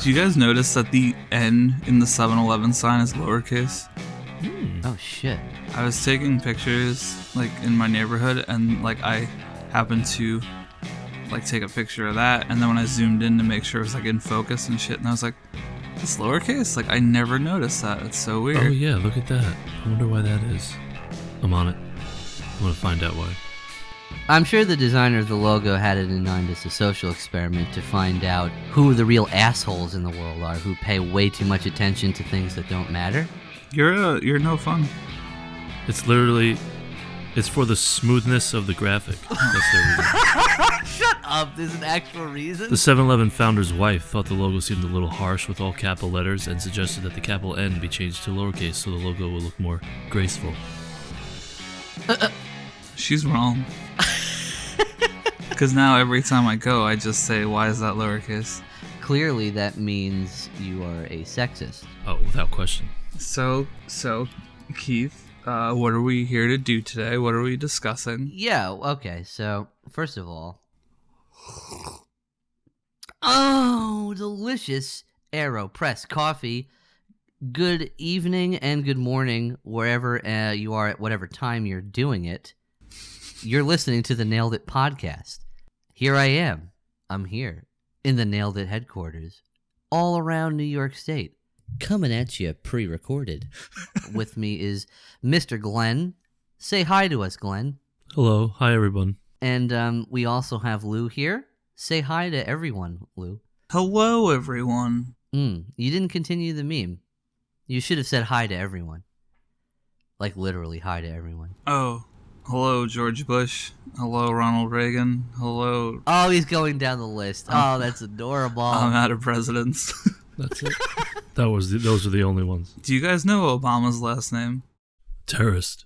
Do you guys notice that the N in the 7-Eleven sign is lowercase? Oh shit. I was taking pictures like in my neighborhood, and like I happened to like take a picture of that, and then when I zoomed in to make sure it was like in focus and shit, and I was like, it's lowercase? Like I never noticed that. It's so weird. Oh yeah, look at that. I wonder why that is. I'm on it. I'm gonna find out why. I'm sure the designer of the logo had it in mind as a social experiment to find out who the real assholes in the world are, who pay way too much attention to things that don't matter. You're no fun. It's literally, it's for the smoothness of the graphic. That's their reason. Shut up, there's an actual reason? The 7-Eleven founder's wife thought the logo seemed a little harsh with all capital letters and suggested that the capital N be changed to lowercase so the logo will look more graceful. She's wrong. Because now every time I go, I just say, why is that lowercase? Clearly that means you are a sexist. Oh, without question. So, Keith, what are we here to do today? What are we discussing? Yeah, okay, so, first of all... Oh, delicious AeroPress coffee. Good evening and good morning, wherever you are at whatever time you're doing it. You're listening to the Nailed It podcast. Here I am. I'm here in the Nailed It headquarters, all around New York State. Coming at you pre-recorded. With me is Mr. Glen. Say hi to us, Glen. Hello. Hi, everyone. And we also have Lou here. Say hi to everyone, Lou. Hello, everyone. You didn't continue the meme. You should have said hi to everyone. Like literally hi to everyone. Oh, hello, George Bush. Hello, Ronald Reagan. Hello. Oh, he's going down the list. Oh, that's adorable. I'm out of presidents. That's it. Those are the only ones. Do you guys know Obama's last name? Terrorist.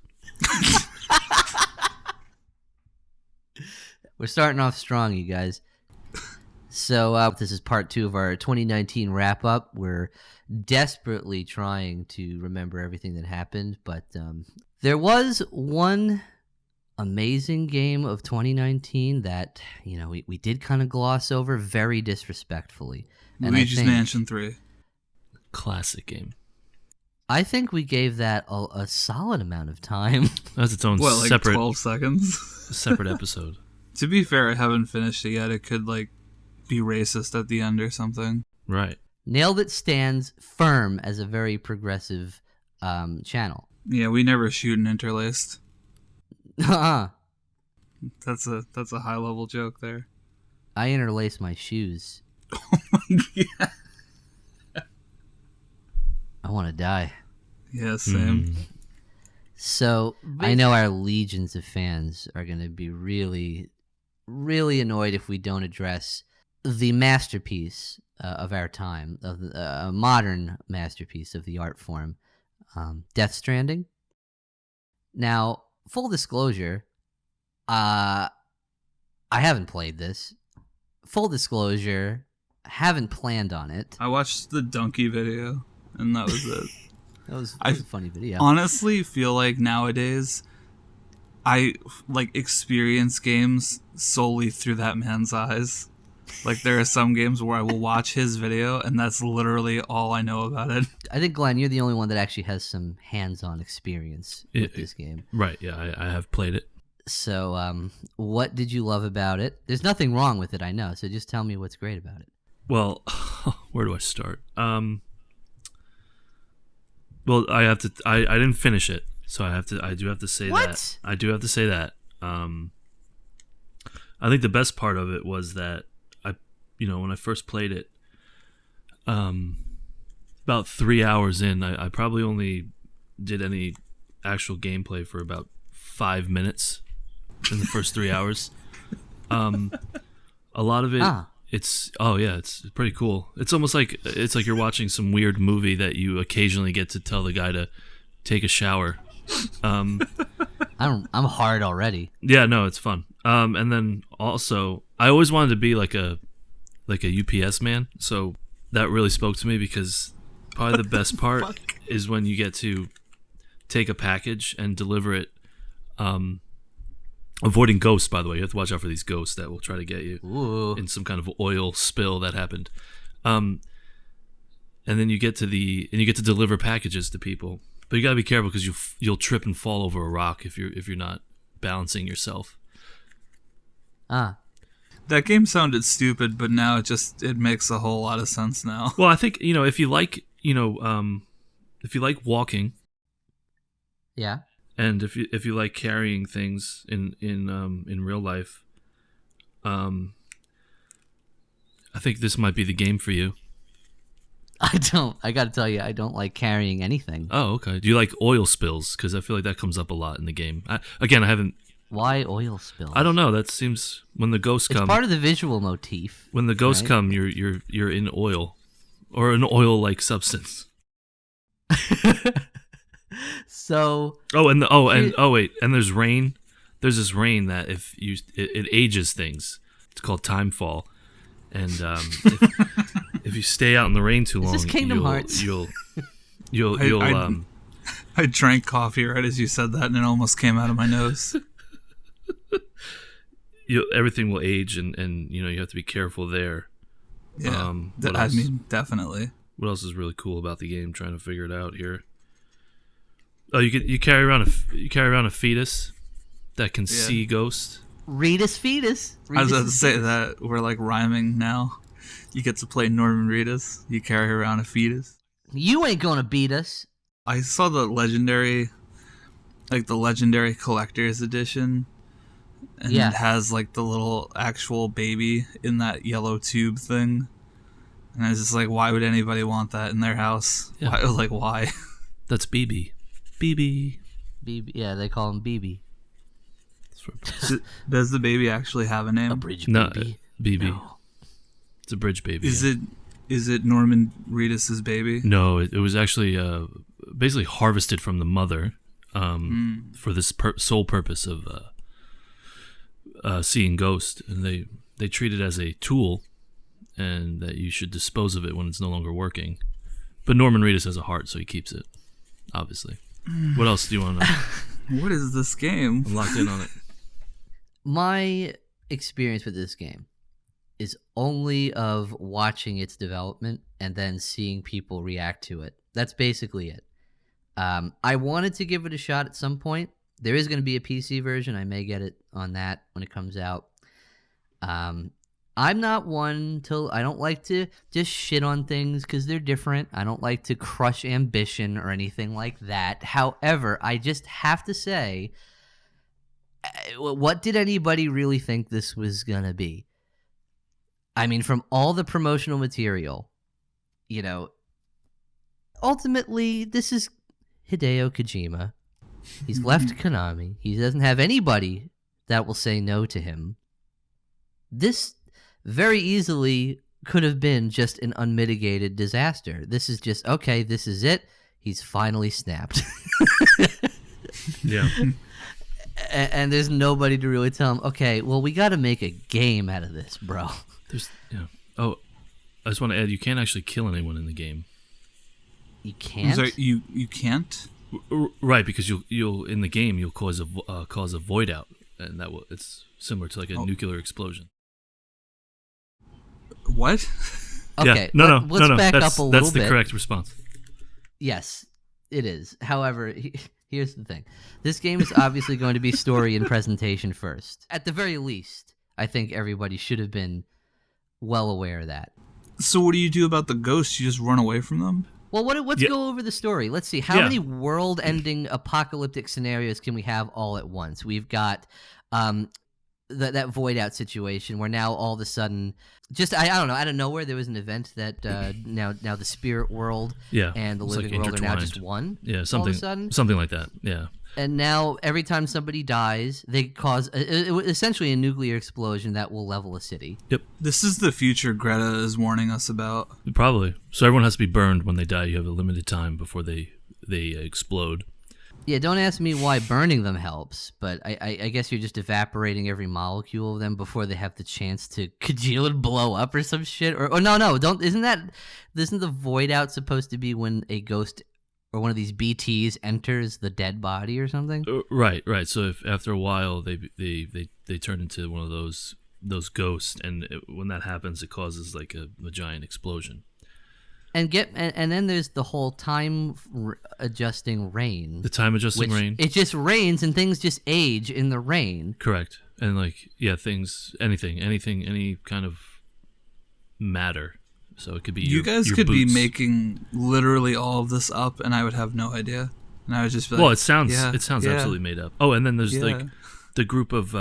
We're starting off strong, you guys. So this is part 2 of our 2019 wrap-up. We're desperately trying to remember everything that happened, but there was one amazing game of 2019 that, you know, we did kind of gloss over very disrespectfully. And Luigi's Mansion 3. Classic game. I think we gave that a solid amount of time. That's its own What, like separate 12 seconds? separate episode. To be fair, I haven't finished it yet. It could, like, be racist at the end or something. Right. Nailed It stands firm as a very progressive channel. Yeah, we never shoot and interlaced. Uh-uh. That's a high level joke there. I interlace my shoes. Yeah. I want to die. Yeah, same. So I know our legions of fans are going to be really, really annoyed if we don't address the masterpiece of our time, of a modern masterpiece of the art form, Death Stranding. Now, full disclosure, I haven't played this. Full disclosure, I haven't planned on it. I watched the donkey video, and that was it. That was a funny video. Honestly feel like nowadays I like experience games solely through that man's eyes. Like there are some games where I will watch his video and that's literally all I know about it. I think, Glenn, you're the only one that actually has some hands-on experience with this game. Right, yeah, I have played it. So, what did you love about it? There's nothing wrong with it, I know, so just tell me what's great about it. Well, where do I start? Well, I didn't finish it, so I do have to say What? that. I do have to say that. I think the best part of it was that when I first played it, about 3 hours in, I probably only did any actual gameplay for about 5 minutes in the first 3 hours. A lot of it, it's pretty cool. It's almost like you're watching some weird movie that you occasionally get to tell the guy to take a shower. I'm hard already. Yeah, no, it's fun. And then also, I always wanted to be like a UPS man, so that really spoke to me because probably the best part is when you get to take a package and deliver it. Avoiding ghosts, by the way. You have to watch out for these ghosts that will try to get you in some kind of oil spill that happened. and then you get to deliver packages to people. But you gotta be careful because you'll trip and fall over a rock if you're not balancing yourself. That game sounded stupid, but now it makes a whole lot of sense now. Well, I think if you like walking, Yeah. and if you like carrying things in real life, I think this might be the game for you. I got to tell you, I don't like carrying anything. Oh, okay. Do you like oil spills? Because I feel like that comes up a lot in the game. I haven't. Why oil spills? I don't know. That seems when the ghosts come. It's part of the visual motif. When the ghosts come, you're in oil, or an oil-like substance. So. And there's rain. There's this rain that it ages things. It's called timefall, and if you stay out in the rain too long, is this Kingdom Hearts? I drank coffee right as you said that, and it almost came out of my nose. Everything will age, and you have to be careful there. Yeah, definitely. What else is really cool about the game? Trying to figure it out here. Oh, you carry around a fetus that can see ghosts. Reedus fetus. I was about to say that we're like rhyming now. You get to play Norman Reedus. You carry around a fetus. You ain't gonna beat us. I saw the legendary collector's edition, and it has like the little actual baby in that yellow tube thing. And I was just like, why would anybody want that in their house? Yeah. Why? That's BB. BB. BB. Yeah, they call him BB. Does the baby actually have a name? A bridge No, baby. BB. No. It's a bridge baby. Is it Norman Reedus's baby? No, it was actually basically harvested from the mother for this sole purpose of seeing ghosts, and they treat it as a tool, and that you should dispose of it when it's no longer working. But Norman Reedus has a heart, so he keeps it. Obviously. What else do you want to know? What is this game? I'm locked in on it. My experience with this game is only of watching its development and then seeing people react to it. That's basically it. I wanted to give it a shot at some point. There is going to be a PC version. I may get it on that when it comes out. I'm not one to... I don't like to just shit on things because they're different. I don't like to crush ambition or anything like that. However, I just have to say, what did anybody really think this was going to be? I mean, from all the promotional material, ultimately, this is Hideo Kojima. He's left Konami. He doesn't have anybody that will say no to him. This very easily could have been just an unmitigated disaster. This is just, okay, this is it. He's finally snapped. Yeah. And there's nobody to really tell him, okay, well, we got to make a game out of this, bro. Oh, I just want to add, you can't actually kill anyone in the game. You can't? Sorry, you can't? Right, because you'll in the game you'll cause a void out, and it's similar to like a nuclear explosion. What? Okay, yeah. let's back up a little bit. That's the correct response. Yes, it is. However, here's the thing. This game is obviously going to be story and presentation first. At the very least, I think everybody should have been well aware of that. So what do you do about the ghosts? You just run away from them? Well, let's go over the story. Let's see. How many world-ending apocalyptic scenarios can we have all at once? We've got that void out situation where now all of a sudden, just I don't know, out of nowhere there was an event that now the spirit world and the living world are now just one. Yeah, all of a sudden. something like that. Yeah. And now every time somebody dies, they cause essentially a nuclear explosion that will level a city. Yep. This is the future Greta is warning us about. Probably. So everyone has to be burned when they die. You have a limited time before they explode. Yeah, don't ask me why burning them helps, but I guess you're just evaporating every molecule of them before they have the chance to congeal and blow up or some shit. Or no, don't. Isn't the void out supposed to be when a ghost or one of these BTs enters the dead body or something? Right. So if after a while they turn into one of those ghosts, and when that happens, it causes like a giant explosion. And then there's the whole time adjusting rain. The time adjusting rain. It just rains and things just age in the rain. Correct. And like, yeah, things, anything, any kind of matter. So it could be you guys your could boots. be making literally all of this up, and I would have no idea. And I would just be like, well, it sounds yeah. absolutely made up. Oh, and then there's like the group of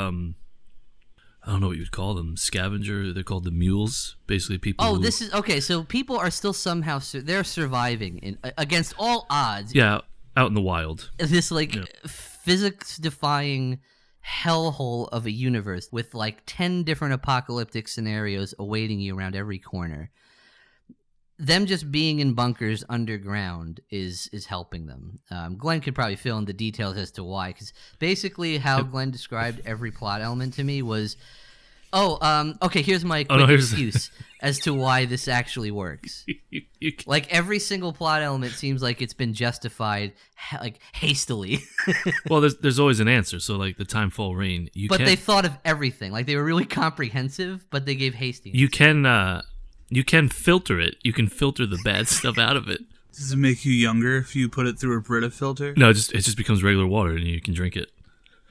I don't know what you'd call them, scavenger. They're called the mules. Basically, people. Oh, this is okay. So people are still somehow they're surviving against all odds. Yeah, out in the wild. This physics-defying hellhole of a universe with like 10 different apocalyptic scenarios awaiting you around every corner. Them just being in bunkers underground is helping them. Glenn could probably fill in the details as to why, because basically how Glenn described every plot element to me was, okay, here's my quick excuse as to why this actually works. Like every single plot element seems like it's been justified like hastily. Well, there's always an answer. So like the time, fall, rain. They thought of everything. Like they were really comprehensive, but they gave hasty. You can filter it. You can filter the bad stuff out of it. Does it make you younger if you put it through a Brita filter? No, it just becomes regular water and you can drink it.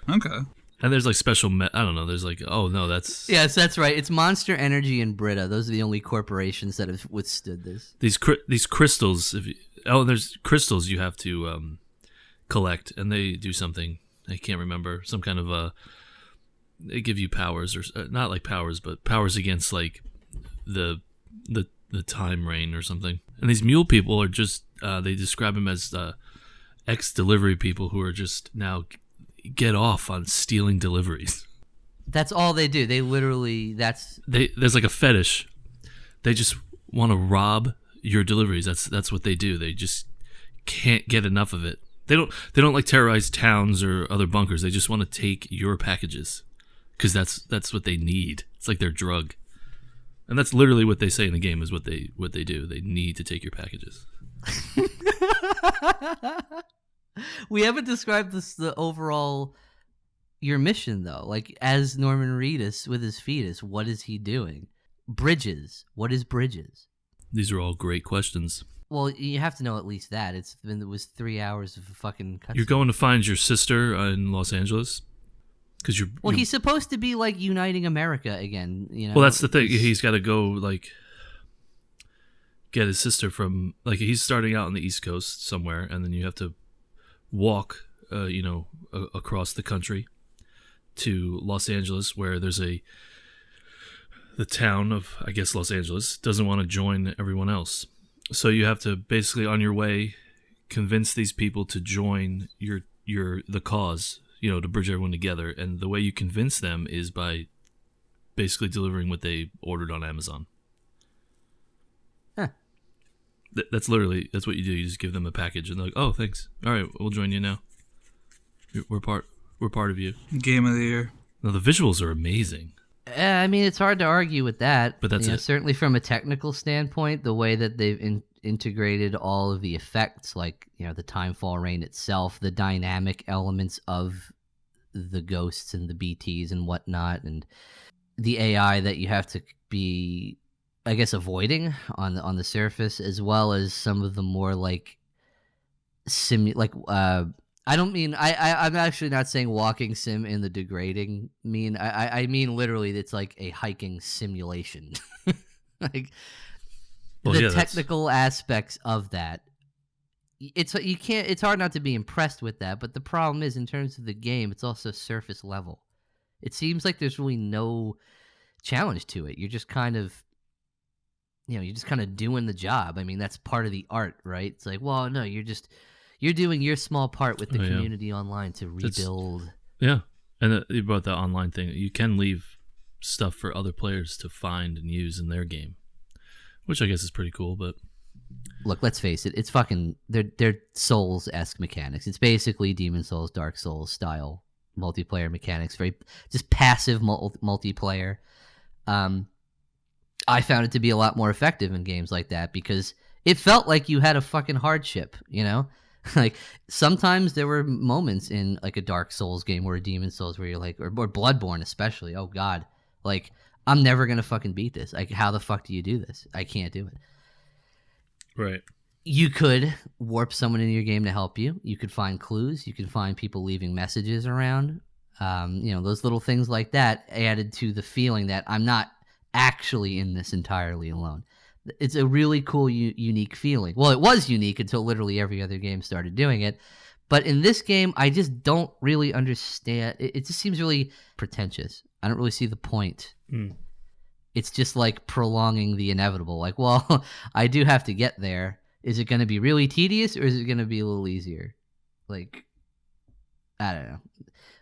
Okay. And there's like special, I don't know. There's like, oh no, that's yes, that's right. It's Monster Energy and Brita. Those are the only corporations that have withstood this. These crystals. There's crystals you have to collect, and they do something. I can't remember, some kind of they give you powers, or not like powers, but powers against like the time rain or something. And these mule people are just they describe them as ex-delivery people who are just now get off on stealing deliveries. That's all they do. They literally there's like a fetish. They just want to rob your deliveries. That's what they do. They just can't get enough of it. They don't like terrorize towns or other bunkers. They just want to take your packages because that's what they need. It's like their drug. And that's literally what they say in the game is what they do. They need to take your packages. We haven't described the overall your mission though. Like as Norman Reedus with his fetus, what is he doing? Bridges. What is Bridges? These are all great questions. Well, you have to know at least that. It was 3 hours of fucking cutscene. You're going to find your sister in Los Angeles? Because he's supposed to be like uniting America again, you know. Well, that's the thing. He's got to go like get his sister from like he's starting out on the East Coast somewhere, and then you have to walk, across the country to Los Angeles, where there's the town of I guess Los Angeles doesn't want to join everyone else, so you have to basically on your way convince these people to join the cause. To bridge everyone together. And the way you convince them is by basically delivering what they ordered on Amazon. Huh. That's what you do. You just give them a package and they're like, oh, thanks. All right, we'll join you now. We're part of you. Game of the year. Now, the visuals are amazing. I mean, it's hard to argue with that. But that's it. Certainly from a technical standpoint, the way that they've integrated all of the effects, like, the time, fall, rain itself, the dynamic elements of the ghosts and the BTs and whatnot, and the AI that you have to be, I guess, avoiding on the surface, as well as some of the more like I don't mean I'm actually not saying walking sim in the degrading mean. I mean literally it's like a hiking simulation. Like the technical aspects of that. It's hard not to be impressed with that, but the problem is in terms of the game, it's also surface level. It seems like there's really no challenge to it. You're just kind of doing the job. I mean, that's part of the art, right? It's like, well, no, you're doing your small part with the community online to rebuild. Yeah. And you brought that online thing. You can leave stuff for other players to find and use in their game, which I guess is pretty cool, but look, let's face it. It's fucking they're Souls-esque mechanics. It's basically Demon Souls, Dark Souls style multiplayer mechanics. Very just passive multiplayer. I found it to be a lot more effective in games like that because it felt like you had a fucking hardship. Like sometimes there were moments in like a Dark Souls game or a Demon Souls where you're like, or Bloodborne especially. Oh God, like I'm never gonna fucking beat this. Like how the fuck do you do this? I can't do it. Right. You could warp someone in your game to help you. You could find clues. You could find people leaving messages around. Those little things like that added to the feeling that I'm not actually in this entirely alone. It's a really cool, unique feeling. Well, it was unique until literally every other game started doing it. But in this game, I just don't really understand. It just seems really pretentious. I don't really see the point. It's just like prolonging the inevitable. Like, well, I do have to get there. Is it going to be really tedious or is it going to be a little easier? Like, I don't know.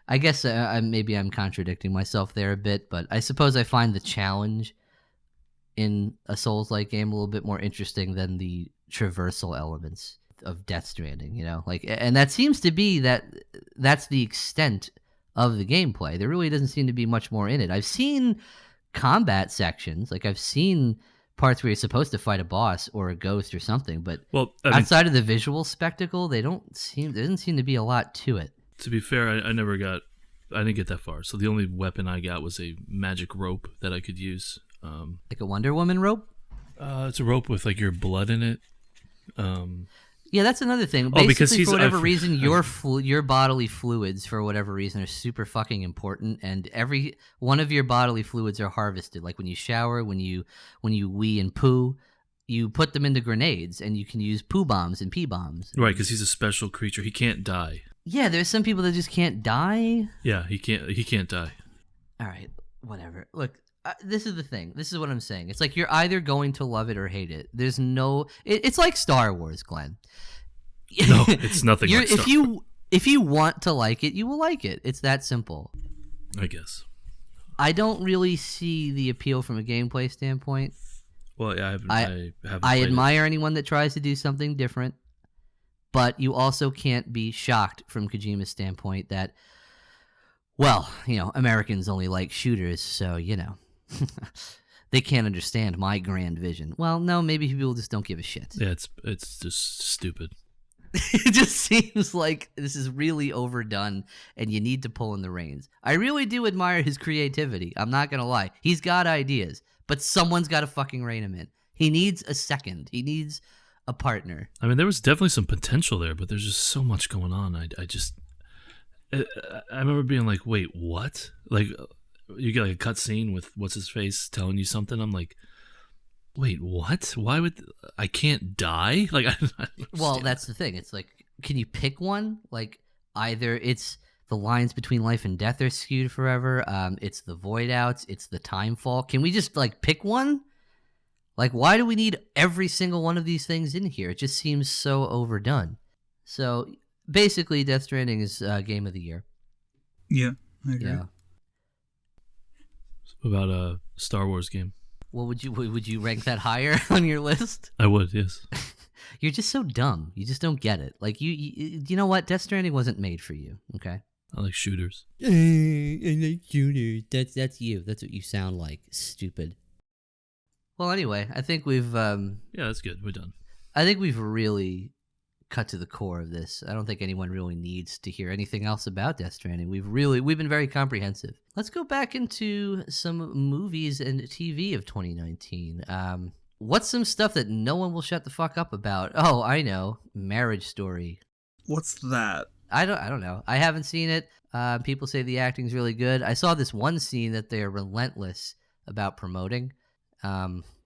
I guess maybe I'm contradicting myself there a bit, but I suppose I find the challenge in a Souls-like game a little bit more interesting than the traversal elements of Death Stranding, and that seems to be that's the extent of the gameplay. There really doesn't seem to be much more in it. I've seen combat sections, like I've seen parts where you're supposed to fight a boss or a ghost or something, but outside of the visual spectacle, there doesn't seem to be a lot to it. To be fair, I didn't get that far. So the only weapon I got was a magic rope that I could use. Like a Wonder Woman rope? It's a rope with like your blood in it. Yeah, that's another thing. Basically, for whatever reason, your bodily fluids, for whatever reason, are super fucking important, and every one of your bodily fluids are harvested. Like when you shower, when you wee and poo, you put them into grenades, and you can use poo bombs and pee bombs. Right, because he's a special creature. He can't die. Yeah, there's some people that just can't die. Yeah, he can't die. All right, whatever. Look, this is the thing. This is what I'm saying. It's like you're either going to love it or hate it. There's no. It's like Star Wars, Glenn. No, it's nothing like Star Wars. If you want to like it, you will like it. It's that simple. I guess. I don't really see the appeal from a gameplay standpoint. Well, yeah, I admire anyone that tries to do something different, but you also can't be shocked from Kojima's standpoint that, well, Americans only like shooters, so, they can't understand my grand vision. Well, no, maybe people just don't give a shit. Yeah, it's just stupid. It just seems like this is really overdone and you need to pull in the reins. I really do admire his creativity. I'm not going to lie. He's got ideas, but someone's got to fucking rein him in. He needs a second. He needs a partner. I mean, there was definitely some potential there, but there's just so much going on. I remember being like, wait, what? Like, you get like a cutscene with what's-his-face telling you something. I'm like, wait, what? Why would I can't die? Like, well, that's the thing. It's like, can you pick one? Like, either it's the lines between life and death are skewed forever. It's the void outs. It's the time fall. Can we just like pick one? Like, why do we need every single one of these things in here? It just seems so overdone. So basically, Death Stranding is game of the year. Yeah, I agree. Yeah. What about a Star Wars game? Well, would you rank that higher on your list? I would, yes. You're just so dumb. You just don't get it. Like you know what? Death Stranding wasn't made for you. Okay. I like shooters. I like shooters. That's you. That's what you sound like. Stupid. Well, anyway, I think we've. Yeah, that's good. We're done. I think we've really cut to the core of this. I don't think anyone really needs to hear anything else about Death Stranding. We've been very comprehensive. Let's go back into some movies and TV of 2019. What's some stuff that no one will shut the fuck up about? Oh, I know. Marriage Story. What's that? I don't know. I haven't seen it. People say the acting's really good. I saw this one scene that they're relentless about promoting,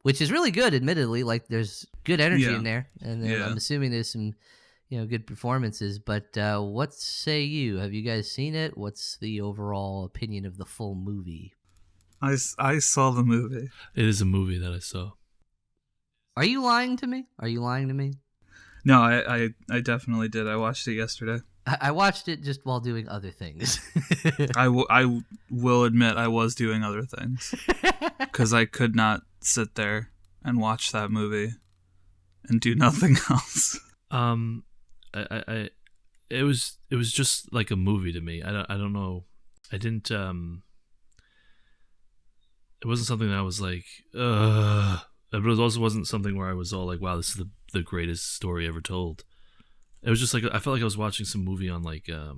which is really good, admittedly. Like, there's good energy in there, and I'm assuming there's some good performances. But what say you? Have you guys seen it? What's the overall opinion of the full movie? I saw the movie. It is a movie that I saw. Are you lying to me? No, I definitely did. I watched it yesterday. I watched it just while doing other things. I will admit I was doing other things because I could not sit there and watch that movie and do nothing else. It was just like a movie to me. I don't know. I didn't. It wasn't something that I was like, ugh. But it also wasn't something where I was all like, wow, this is the greatest story ever told. It was just like, I felt like I was watching some movie on like, I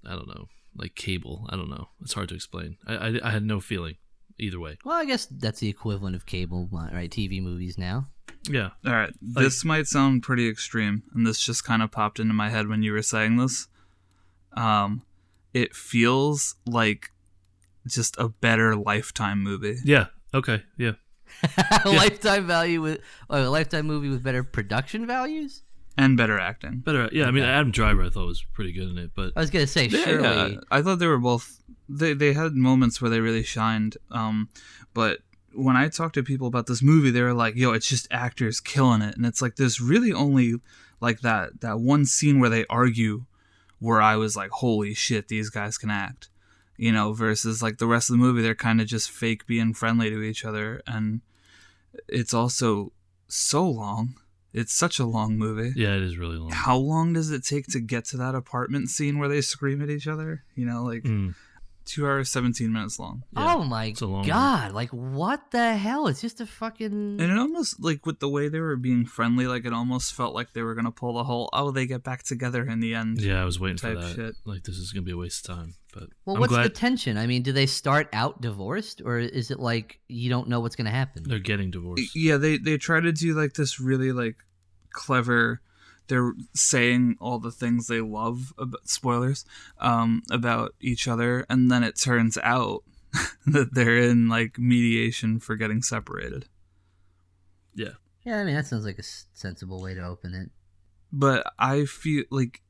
don't know, like cable. I don't know. It's hard to explain. I had no feeling either way. Well, I guess that's the equivalent of cable, right? TV movies now. Yeah. All right, this might sound pretty extreme, and this just kind of popped into my head when you were saying this. It feels like just a better Lifetime movie. Yeah. Okay. Yeah. Lifetime a Lifetime movie with better production values and better acting. Better. Yeah. I mean, Adam Driver I thought was pretty good in it, but I was gonna say surely. Yeah. I thought they were both. They had moments where they really shined. But when I talked to people about this movie, they were like, "Yo, it's just actors killing it," and it's like there's really only like that one scene where they argue, where I was like, "Holy shit, these guys can act." You know, versus like the rest of the movie, they're kind of just fake being friendly to each other. And it's also so long. It's such a long movie. Yeah, it is really long. How long does it take to get to that apartment scene where they scream at each other? You know, like 2 hours, 17 minutes long. Yeah, oh my God. Like, what the hell? It's just a fucking... And it almost, like, with the way they were being friendly, like, it almost felt like they were going to pull the whole, they get back together in the end. Yeah, I was waiting for that. Shit. Like, this is going to be a waste of time. But well, what's the tension? I mean, do they start out divorced, or is it like you don't know what's going to happen? They're getting divorced. Yeah, they try to do, like, this really, like, clever... They're saying all the things they love, spoilers, about each other, and then it turns out that they're in, like, mediation for getting separated. Yeah. Yeah, I mean, that sounds like a sensible way to open it. But I feel like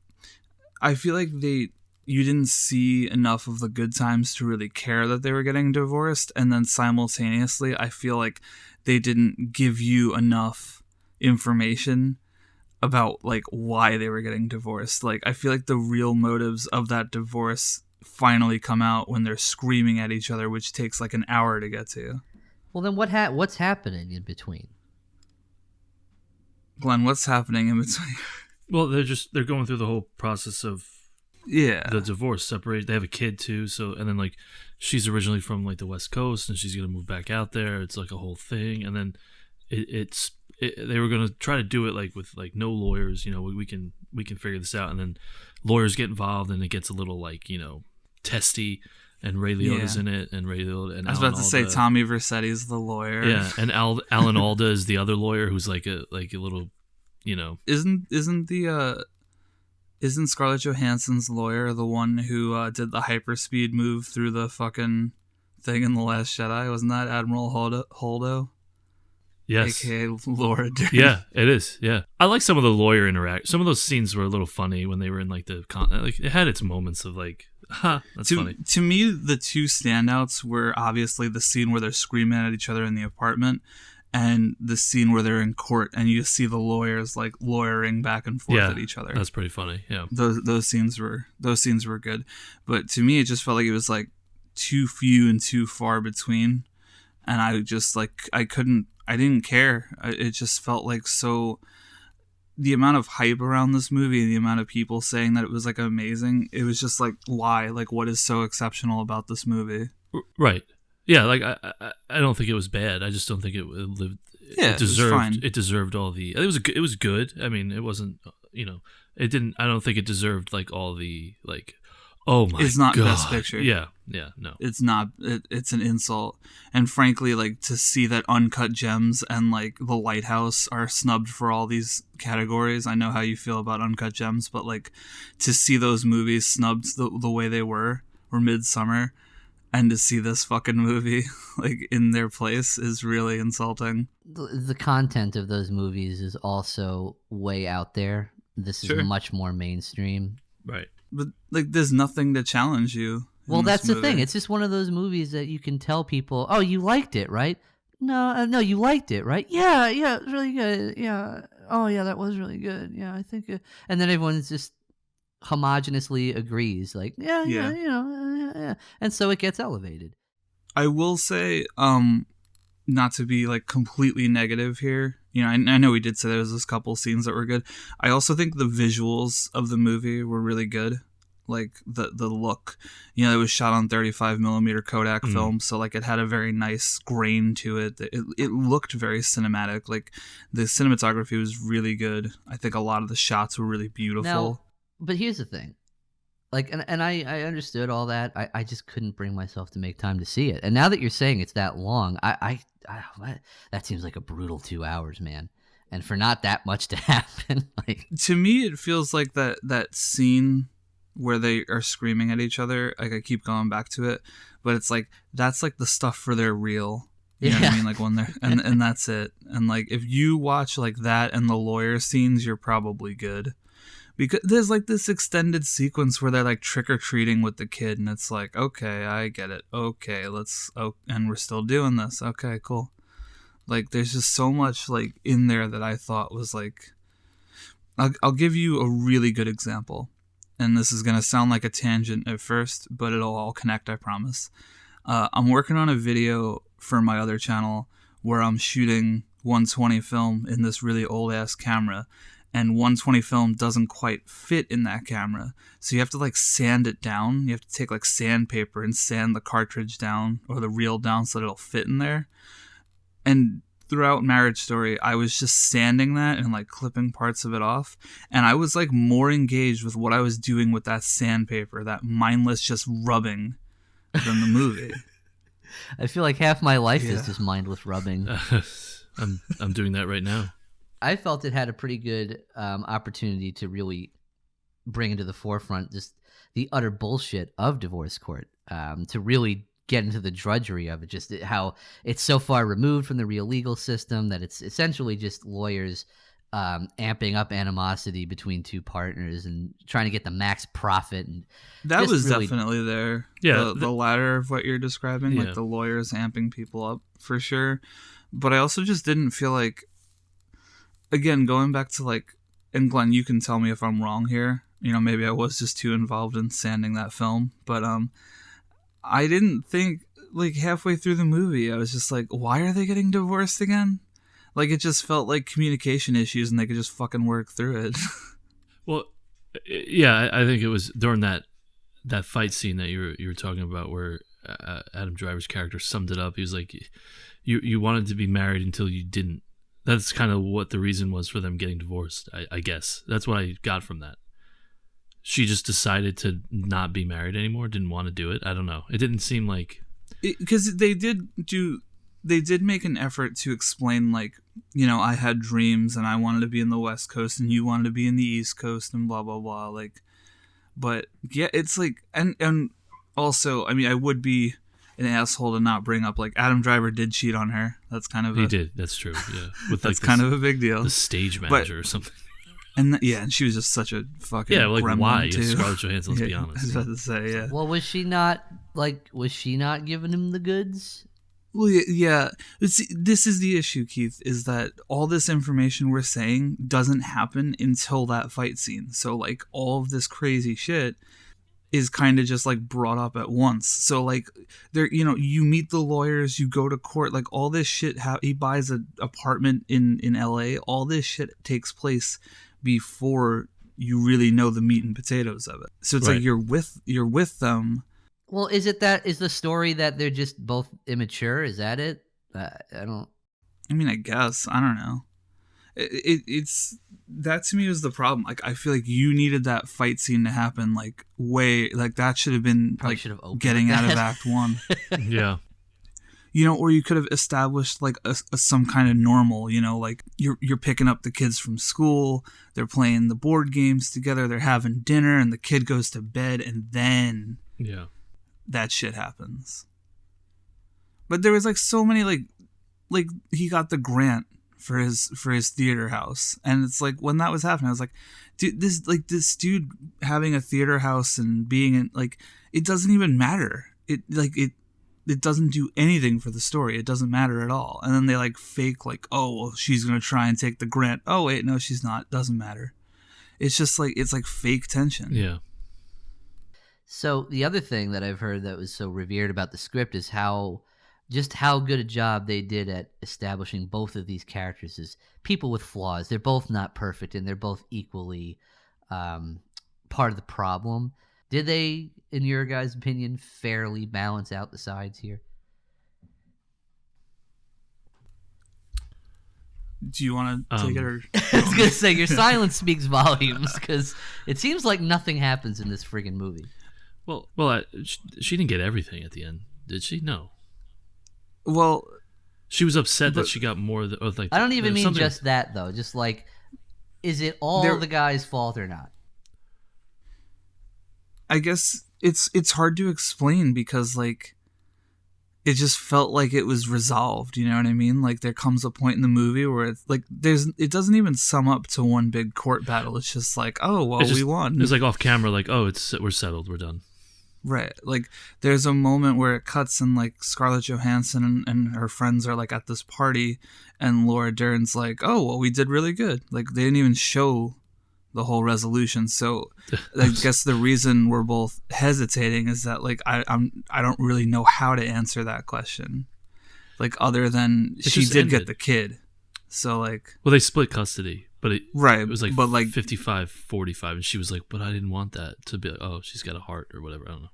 you didn't see enough of the good times to really care that they were getting divorced, and then simultaneously, I feel like they didn't give you enough information about like why they were getting divorced. Like I feel like the real motives of that divorce finally come out when they're screaming at each other, which takes like an hour to get to. Well, then what's happening in between? Glenn, what's happening in between? Well, they're going through the whole process of the divorce, separate. They have a kid too, so and then like she's originally from like the West Coast and she's gonna move back out there. It's like a whole thing, and then they were gonna try to do it like with like no lawyers. You know, we can figure this out, and then lawyers get involved, and it gets a little like testy. And Ray Liotta's in it, and Ray Liotta and I was Alan about to say Tommy Vercetti's the lawyer. Yeah, and Alan Alda is the other lawyer who's like a little, Isn't Scarlett Johansson's lawyer the one who did the hyperspeed move through the fucking thing in The Last Jedi? Wasn't that Admiral Holdo? Yes. AKA Laura Dern. Yeah, it is. Yeah. I like some of the lawyer interact. Some of those scenes were a little funny when they were in like like it had its moments of like, that's funny. To me, the two standouts were obviously the scene where they're screaming at each other in the apartment and the scene where they're in court and you see the lawyers like lawyering back and forth at each other. That's pretty funny. Yeah. Those scenes were good. But to me, it just felt like it was like too few and too far between. And I just like, I didn't care. It just felt like the amount of hype around this movie and the amount of people saying that it was like amazing. It was just like, why? Like, what is so exceptional about this movie? Right. Yeah. Like, I don't think it was bad. I just don't think it lived. Yeah, it deserved. It was fine. It deserved all the. It was good. I mean, it wasn't. It didn't. I don't think it deserved like all the like. Oh my! It's not God. Best Picture. Yeah, no. It's not. It's an insult. And frankly, like to see that Uncut Gems and like The Lighthouse are snubbed for all these categories. I know how you feel about Uncut Gems, but like to see those movies snubbed the way they were Midsommar, and to see this fucking movie like in their place is really insulting. The content of those movies is also way out there. This is much more mainstream. Right. But like, there's nothing to challenge you. Well, that's the thing. It's just one of those movies that you can tell people, "Oh, you liked it, right?" No, you liked it, right? Yeah, it was really good. Yeah, oh yeah, that was really good. Yeah, I think. And then everyone just homogeneously agrees, like, yeah, and so it gets elevated. I will say, not to be like completely negative here. I know we did say there was this couple scenes that were good. I also think the visuals of the movie were really good. Like the look, it was shot on 35 millimeter Kodak film. So like it had a very nice grain to it. It looked very cinematic. Like the cinematography was really good. I think a lot of the shots were really beautiful. Now, but here's the thing. Like, and I understood all that. I just couldn't bring myself to make time to see it. And now that you're saying it's that long, that seems like a brutal 2 hours, man. and for not that much to happen. Like, to me, it feels like that scene where they are screaming at each other. Like, I keep going back to it, but it's like that's like the stuff for their real. You know what I mean? Like when they're and that's it. And like if you watch like that and the lawyer scenes, you're probably good. Because there's like this extended sequence where they're like trick or treating with the kid, and it's like, okay, I get it. Okay, and we're still doing this. Okay, cool. Like there's just so much like in there that I thought was like, I'll give you a really good example, and this is gonna sound like a tangent at first, but it'll all connect, I promise. I'm working on a video for my other channel where I'm shooting 120 film in this really old ass camera, and 120 film doesn't quite fit in that camera. So you have to like sand it down. You have to take like sandpaper and sand the cartridge down or the reel down so that it'll fit in there. And throughout Marriage Story, I was just sanding that and like clipping parts of it off. And I was like more engaged with what I was doing with that sandpaper, that mindless just rubbing, than the movie. I feel like half my life is just mindless rubbing. I'm doing that right now. I felt it had a pretty good opportunity to really bring into the forefront just the utter bullshit of divorce court, to really get into the drudgery of it, just how it's so far removed from the real legal system that it's essentially just lawyers amping up animosity between two partners and trying to get the max profit. And that was really definitely there. Yeah, the latter of what you're describing, like the lawyers amping people up for sure. But I also just didn't feel like, again, going back to like, and Glenn, you can tell me if I'm wrong here. You know, maybe I was just too involved in sanding that film, but I didn't think like halfway through the movie, I was just like, why are they getting divorced again? Like it just felt like communication issues, and they could just fucking work through it. Well, yeah, I think it was during that fight scene that you were talking about, where Adam Driver's character summed it up. He was like, "You wanted to be married until you didn't." That's kind of what the reason was for them getting divorced. I guess that's what I got from that. She just decided to not be married anymore. Didn't want to do it. I don't know. It didn't seem like, because they did make an effort to explain, like, you know, I had dreams and I wanted to be in the West Coast and you wanted to be in the East Coast and blah, blah, blah. Like, but yeah, it's like, and also, I mean, I would be an asshole to not bring up, like, Adam Driver did cheat on her. That's kind of he did. That's true. Yeah. With that's like kind of a big deal. The stage manager or something. And and she was just such a fucking like why? Too. Scarlett Johansson, let's be honest. I was about to say, yeah. Well, was she not giving him the goods? Well, yeah. This is the issue, Keith, is that all this information we're saying doesn't happen until that fight scene. So, like, all of this crazy shit is kind of just, like, brought up at once. So, like, there, you know, you meet the lawyers, you go to court, like, all this shit, he buys an apartment in LA, all this shit takes place before you really know the meat and potatoes of it. So it's right. Like you're with them. Well, is the story that they're just both immature? Is that it? I mean, I guess. I don't know. It's that to me was the problem. Like, I feel like you needed that fight scene to happen, like, way, like, that should have been, probably like, getting out of Act 1. Yeah. You know, or you could have established, like, some kind of normal, you know, like, you're picking up the kids from school, they're playing the board games together, they're having dinner, and the kid goes to bed, and then that shit happens. But there was, like, so many, like he got the grant for his theater house, and it's like, when that was happening, I was like, dude, this dude having a theater house and being in, like, it doesn't even matter. It doesn't do anything for the story. It doesn't matter at all. And then they, like, fake, like, oh, well, she's going to try and take the grant. Oh, wait, no, she's not. Doesn't matter. It's just, like, it's, like, fake tension. Yeah. So the other thing that I've heard that was so revered about the script is how good a job they did at establishing both of these characters as people with flaws. They're both not perfect, and they're both equally part of the problem. Did they, in your guys' opinion, fairly balance out the sides here? Do you want to take it? Or I was going to say, your silence speaks volumes, because it seems like nothing happens in this friggin' movie. Well, she didn't get everything at the end, did she? No. Well, She was upset that she got more of like. I don't even mean something... just that though. Just like, is it all the guy's fault or not? I guess it's hard to explain because like it just felt like it was resolved, you know what I mean? Like there comes a point in the movie where it's like it doesn't even sum up to one big court battle. It's just like, oh well, we won. It's like off camera, like, oh, we're settled, we're done. Right. Like there's a moment where it cuts and like Scarlett Johansson and her friends are like at this party and Laura Dern's like, oh well, we did really good. Like they didn't even show the whole resolution. So I guess the reason we're both hesitating is that like I don't really know how to answer that question, like other than she did get the kid. So like, well, they split custody, but it was like, but like 55-45, and she was like, but I didn't want that to be like, oh, she's got a heart or whatever. I don't know.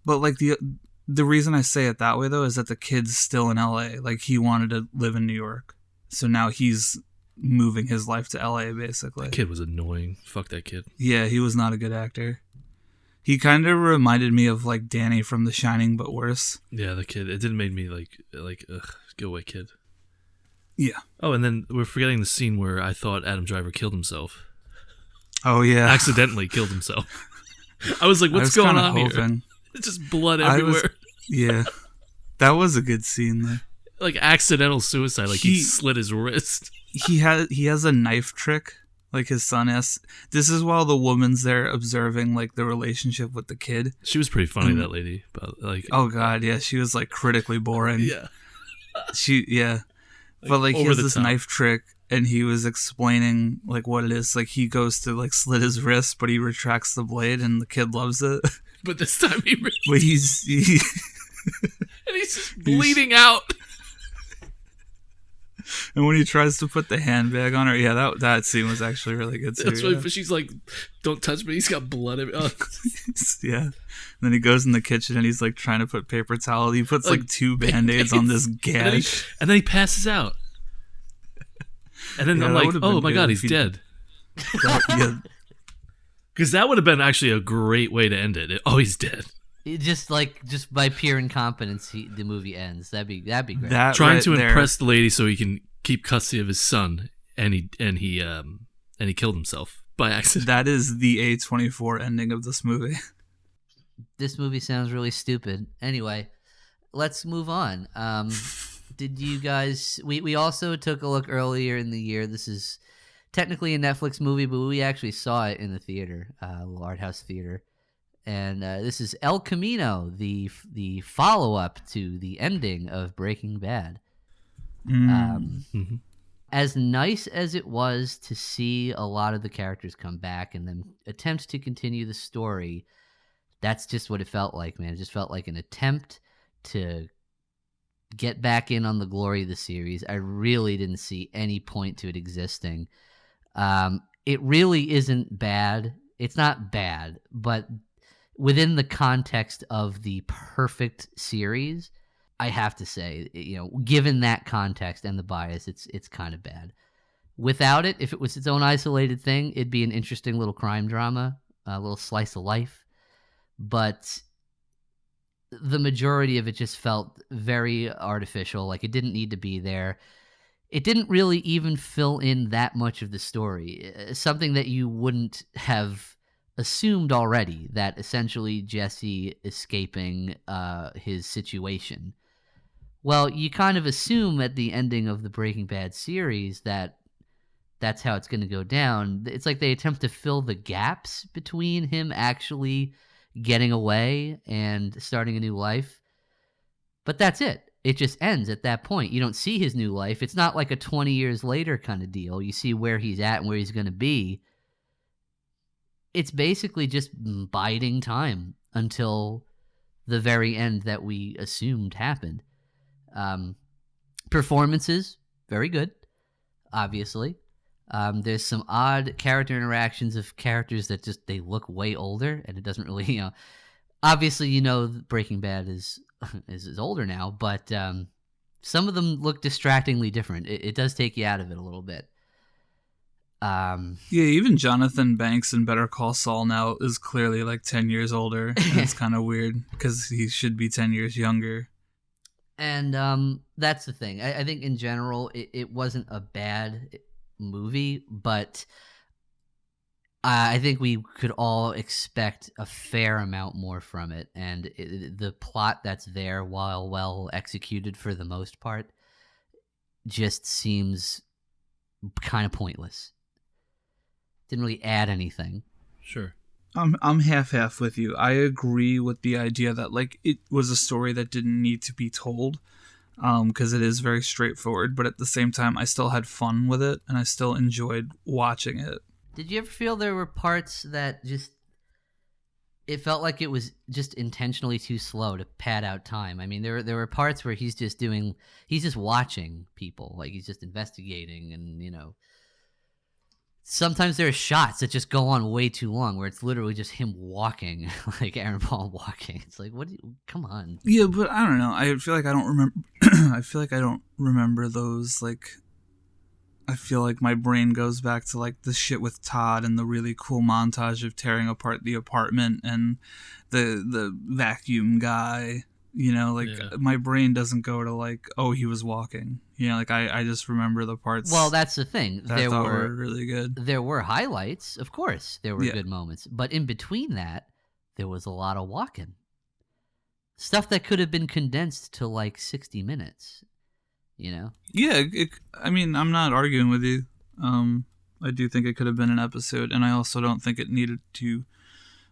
But like the reason I say it that way though is that the kid's still in LA. Like he wanted to live in New York, so now he's moving his life to LA basically. The kid was annoying. Fuck that kid. Yeah, he was not a good actor. He kind of reminded me of like Danny from The Shining, but worse. Yeah, the kid. It didn't make me like ugh, go away, kid. Yeah. Oh, and then we're forgetting the scene where I thought Adam Driver killed himself. Oh yeah, accidentally killed himself. I was like, what's going on here? It's just blood everywhere. Yeah, that was a good scene there. Like accidental suicide. Like he slit his wrist. He has a knife trick. Like his son has. This is while the woman's there observing like the relationship with the kid. She was pretty funny, that lady. But like, oh god, yeah, she was like critically boring. Yeah. But like he has this knife trick, and he was explaining like what it is. Like he goes to like slit his wrist, but he retracts the blade, and the kid loves it. But this time he but he's and he's just bleeding out. And when he tries to put the handbag on her, yeah, that scene was actually really good too. That's why she's like, "Don't touch me." He's got blood everywhere. Yeah. And then he goes in the kitchen and he's like trying to put paper towel. He puts like 2 Band-Aids on this gash. And then he passes out. And then I'm like, "Oh my god, he's dead." Yeah. Because that would have been actually a great way to end it. Oh, he's dead. Just by pure incompetence, the movie ends. That'd be great. Trying to impress the lady so he can keep custody of his son, and he killed himself by accident. That is the A24 ending of this movie. This movie sounds really stupid. Anyway, let's move on. Did you guys? We also took a look earlier in the year. This is technically a Netflix movie, but we actually saw it in the theater, little art house theater. And this is El Camino, the follow-up to the ending of Breaking Bad. As nice as it was to see a lot of the characters come back and then attempt to continue the story, that's just what it felt like, man. It just felt like an attempt to get back in on the glory of the series. I really didn't see any point to it existing. It really isn't bad. It's not bad, but within the context of the perfect series, I have to say, given that context and the bias, it's kind of bad. Without it, if it was its own isolated thing, it'd be an interesting little crime drama, a little slice of life. But the majority of it just felt very artificial, like it didn't need to be there. It didn't really even fill in that much of the story, something that you wouldn't have assumed already, that essentially Jesse escaping his situation. Well, you kind of assume at the ending of the Breaking Bad series that that's how it's going to go down. It's like they attempt to fill the gaps between him actually getting away and starting a new life. But that's it. It just ends at that point. You don't see his new life. It's not like a 20 years later kind of deal. You see where he's at and where he's going to be. It's basically just biding time until the very end that we assumed happened. Performances, very good, obviously. There's some odd character interactions of characters that just, they look way older, and it doesn't really, obviously, Breaking Bad is older now, but some of them look distractingly different. It does take you out of it a little bit. Yeah, even Jonathan Banks in Better Call Saul now is clearly like 10 years older. And it's kind of weird because he should be 10 years younger. And that's the thing. I think in general, it wasn't a bad movie, but I think we could all expect a fair amount more from it. And the plot that's there, while well executed for the most part, just seems kind of pointless. Didn't really add anything. Sure. I'm half with you. I agree with the idea that like it was a story that didn't need to be told, because it is very straightforward. But at the same time, I still had fun with it, and I still enjoyed watching it. Did you ever feel there were parts that just it felt like it was just intentionally too slow to pad out time? I mean, there were parts where he's just watching people, like he's just investigating, and sometimes there are shots that just go on way too long, where it's literally just him walking, like Aaron Paul walking. It's like, come on. Yeah, but I don't know. I feel like I don't remember. I feel like I don't remember those. Like, I feel like my brain goes back to like the shit with Todd and the really cool montage of tearing apart the apartment and the vacuum guy. My brain doesn't go to like, oh, he was walking. I just remember the parts. Well, that's the thing. That I thought were really good. There were highlights, of course. There were good moments, but in between that, there was a lot of walking. Stuff that could have been condensed to like 60 minutes. Yeah. I'm not arguing with you. I do think it could have been an episode, and I also don't think it needed to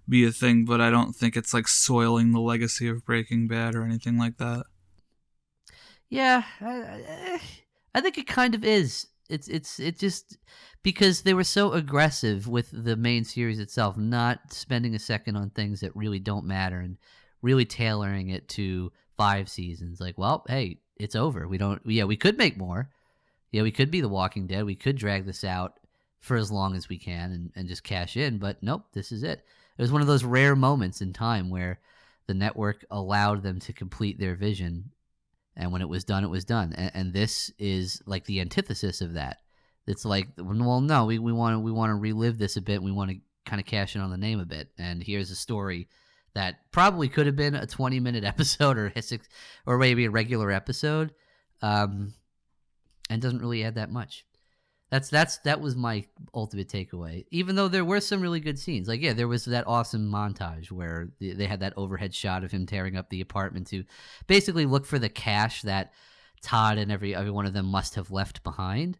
be a thing, but I don't think it's like soiling the legacy of Breaking Bad or anything like that. Yeah, I think it kind of is. It's just because they were so aggressive with the main series itself, not spending a second on things that really don't matter and really tailoring it to 5 seasons. Like, well, hey, it's over. We could make more. Yeah, we could be The Walking Dead. We could drag this out for as long as we can and just cash in, but nope, this is it. It was one of those rare moments in time where the network allowed them to complete their vision, and when it was done, it was done. And this is like the antithesis of that. It's like, well, no, we want to relive this a bit. And we want to kind of cash in on the name a bit. And here's a story that probably could have been a 20-minute episode or maybe a regular episode, and doesn't really add that much. That was my ultimate takeaway. Even though there were some really good scenes, like there was that awesome montage where they had that overhead shot of him tearing up the apartment to basically look for the cash that Todd and every one of them must have left behind,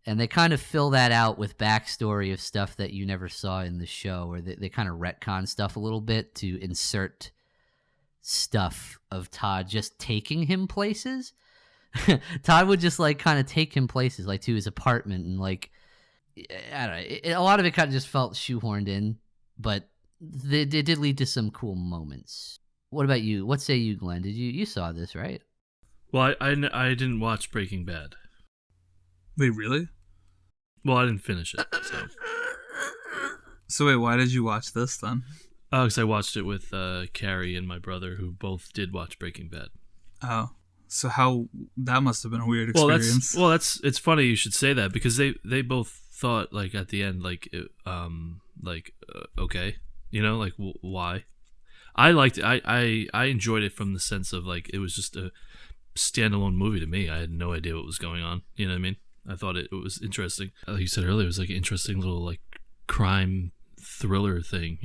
and they kind of fill that out with backstory of stuff that you never saw in the show, or they kind of retcon stuff a little bit to insert stuff of Todd just taking him places. Todd would just like kind of take him places, like to his apartment, and like I don't know. A lot of it kind of just felt shoehorned in, but they did lead to some cool moments. What about you? What say you, Glenn? Did you saw this, right? Well, I didn't watch Breaking Bad. Wait, really? Well, I didn't finish it. So wait, why did you watch this then? Oh, because I watched it with Carrie and my brother, who both did watch Breaking Bad. Oh. So that must have been a weird experience. It's funny you should say that, because they both thought like at the end okay, like why? I liked it. I enjoyed it from the sense of like it was just a standalone movie to me. I had no idea what was going on. You know what I mean? I thought it was interesting. Like you said earlier, it was like an interesting little like crime thriller thing.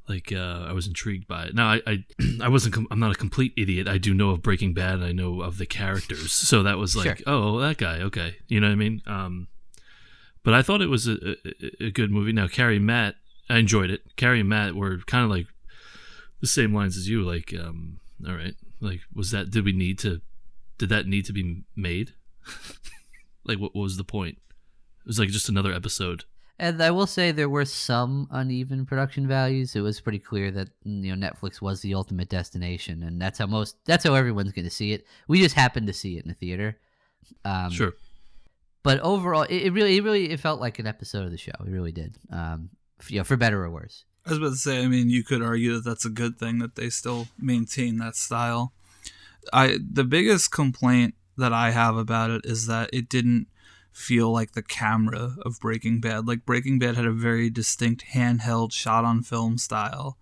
Like I was intrigued by it. Now I'm not a complete idiot. I do know of Breaking Bad, and I know of the characters. So that was like, sure. Oh, that guy. Okay, you know what I mean. But I thought it was a good movie. Now Carrie and Matt, I enjoyed it. Carrie and Matt were kind of like the same lines as you. Like, all right, like did that need to be made? Like, what was the point? It was like just another episode. And I will say there were some uneven production values. It was pretty clear that Netflix was the ultimate destination, and that's how everyone's going to see it. We just happened to see it in the theater. Sure. But overall, it really felt like an episode of the show. It really did. For better or worse. I was about to say, I mean, you could argue that that's a good thing that they still maintain that style. The biggest complaint that I have about it is that it didn't feel like the camera of Breaking Bad. Like Breaking Bad had a very distinct handheld shot on film style,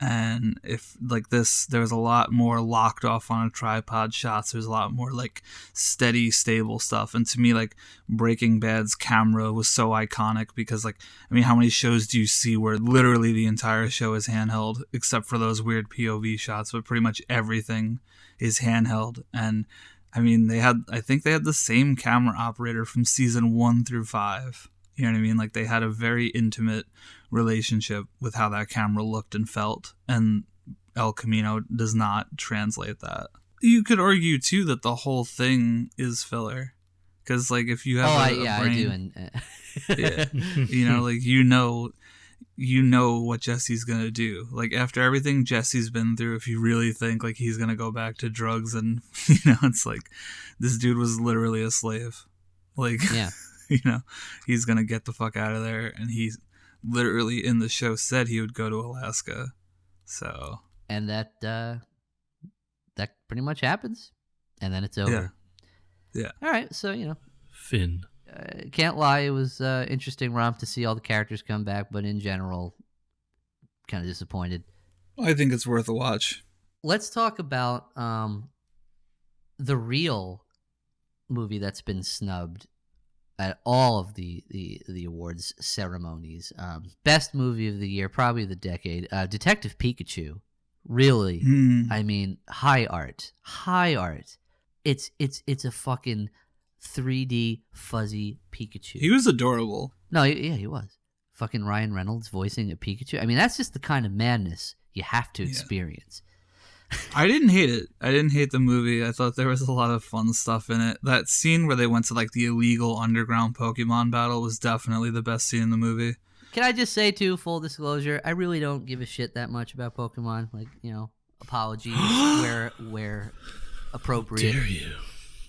And if like this, there was a lot more locked off on a tripod shots. There's a lot more like steady, stable stuff. And to me, like Breaking Bad's camera was so iconic because, like, I mean, how many shows do you see where literally the entire show is handheld, except for those weird POV shots? But pretty much everything is handheld. And I mean, I think they had the same camera operator from season 1 through 5. You know what I mean? Like, they had a very intimate relationship with how that camera looked and felt, and El Camino does not translate that. You could argue too that the whole thing is filler, because like if you have a brain, I do, and yeah, you know, like you know what Jesse's gonna do. Like after everything Jesse's been through, if you really think like he's gonna go back to drugs, and you know, it's like this dude was literally a slave. Like, yeah. You know, he's gonna get the fuck out of there, and he's literally in the show said he would go to Alaska. So, and that pretty much happens, and then it's over. Yeah. All right, so you know, Finn. Can't lie, it was interesting romp to see all the characters come back, but in general, kind of disappointed. I think it's worth a watch. Let's talk about the real movie that's been snubbed at all of the awards ceremonies. Best movie of the year, probably the decade. Detective Pikachu. Really, I mean, high art. It's a fucking 3D fuzzy Pikachu. He was adorable. No, yeah, he was. Fucking Ryan Reynolds voicing a Pikachu. I mean, that's just the kind of madness you have to experience. I didn't hate it. I didn't hate the movie. I thought there was a lot of fun stuff in it. That scene where they went to like the illegal underground Pokemon battle was definitely the best scene in the movie. Can I just say too, full disclosure, I really don't give a shit that much about Pokemon. Like, you know, apologies where appropriate. Dare you?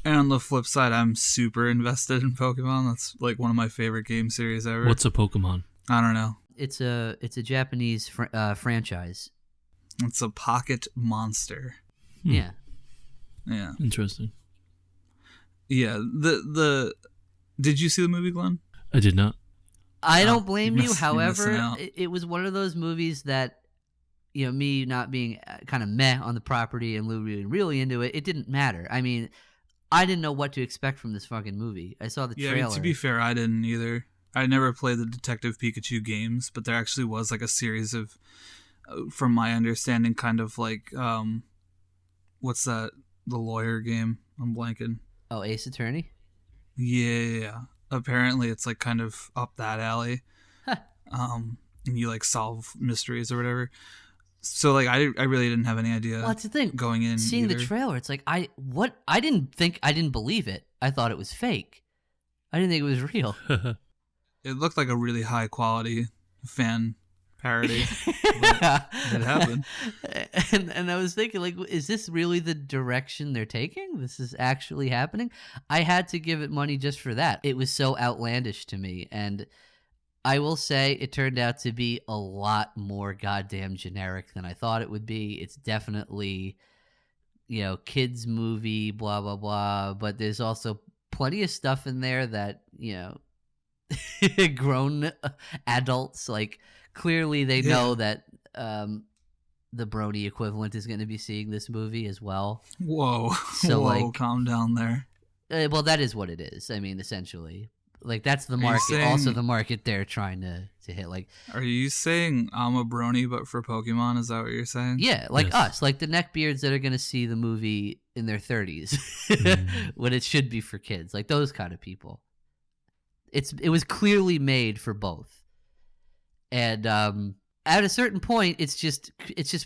And on the flip side, I'm super invested in Pokemon. That's like one of my favorite game series ever. What's a Pokemon? I don't know. It's a Japanese franchise. It's a pocket monster. Yeah. Interesting. Yeah. Did you see the movie, Glenn? I did not. I don't blame you. You're However, it was one of those movies that, you know, me not being kind of meh on the property and Lou being really into it, it didn't matter. I mean, I didn't know what to expect from this fucking movie. I saw the trailer. Yeah, to be fair, I didn't either. I never played the Detective Pikachu games, but there actually was like a series of, from my understanding, kind of like, what's that? The lawyer game? I'm blanking. Oh, Ace Attorney? Yeah. Apparently it's like kind of up that alley. And you like solve mysteries or whatever. So like I really didn't have any idea. Well, that's the thing. Going in, seeing either. the trailer, it's like I didn't believe it. I thought it was fake. I didn't think it was real. It looked like a really high quality fan parody. But it happened. And I was thinking, like, is this really the direction they're taking? This is actually happening? I had to give it money just for that. It was so outlandish to me. And I will say it turned out to be a lot more goddamn generic than I thought it would be. It's definitely, you know, kids movie, blah, blah, blah. But there's also plenty of stuff in there that, you know, grown adults, like, clearly they know that the Brony equivalent is going to be seeing this movie as well. Whoa. So, like, calm down there. Well, that is what it is. I mean, essentially. Like, that's the market. Also the market they're trying to hit. Like, are you saying I'm a Brony but for Pokemon? Is that what you're saying? Yeah, like us. Like the neckbeards that are going to see the movie in their 30s when it should be for kids. Like those kind of people. It was clearly made for both. And at a certain point, it's just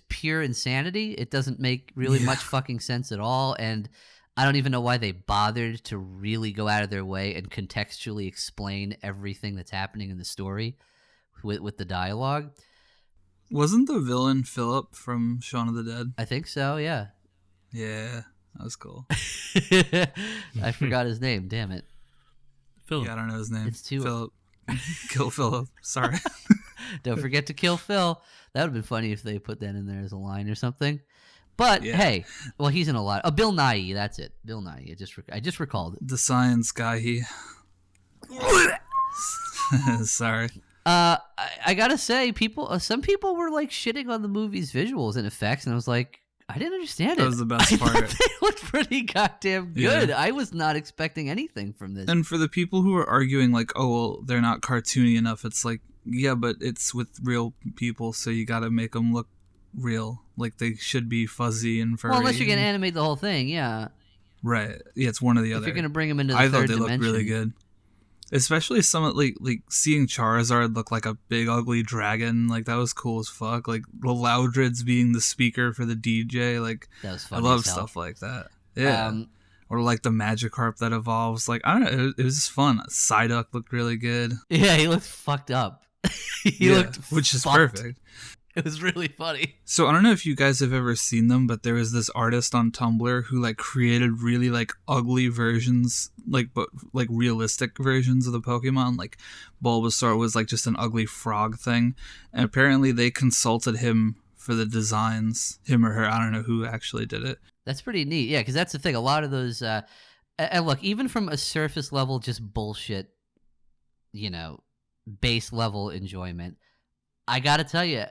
pure insanity. It doesn't make really much fucking sense at all. And I don't even know why they bothered to really go out of their way and contextually explain everything that's happening in the story with the dialogue. Wasn't the villain Philip from Shaun of the Dead? I think so, yeah. Yeah, that was cool. I forgot his name, damn it. Philip. Yeah, I don't know his name. It's too... Philip. Kill Philip. Sorry. Don't forget to kill Phil. That would have been funny if they put that in there as a line or something. But hey, well, he's in a lot. Oh, Bill Nighy, that's it. Bill Nighy. I just recalled it. The science guy. Sorry. I I gotta say, some people were like shitting on the movie's visuals and effects, and I was like, I didn't understand it. That was the best I part. thought they looked pretty goddamn good. Yeah. I was not expecting anything from this. And for the people who are arguing like, oh, well, they're not cartoony enough, it's like, yeah, but it's with real people, so you gotta make them look real. Like, they should be fuzzy and furry. Well, unless you're gonna animate the whole thing, yeah. Right. Yeah, it's one or the other. If you're gonna bring them into the I third thought they dimension. looked really good. Especially some like seeing Charizard look like a big ugly dragon, like that was cool as fuck. Like the Loudreds being the speaker for the DJ, like That was I fun. love as hell. stuff like that. Yeah. Or like the Magikarp that evolves. Like I don't know, it was just fun. Psyduck looked really good. Yeah, he looked fucked up. Which is fucked. perfect. It was really funny. So I don't know if you guys have ever seen them, but there was this artist on Tumblr who like created really like ugly versions, like but like realistic versions of the Pokemon. Like Bulbasaur was like just an ugly frog thing, and apparently they consulted him for the designs, him or her. I don't know who actually did it. That's pretty neat. Yeah, because that's the thing. A lot of those, and look, even from a surface level, just bullshit, base level enjoyment. I gotta tell you.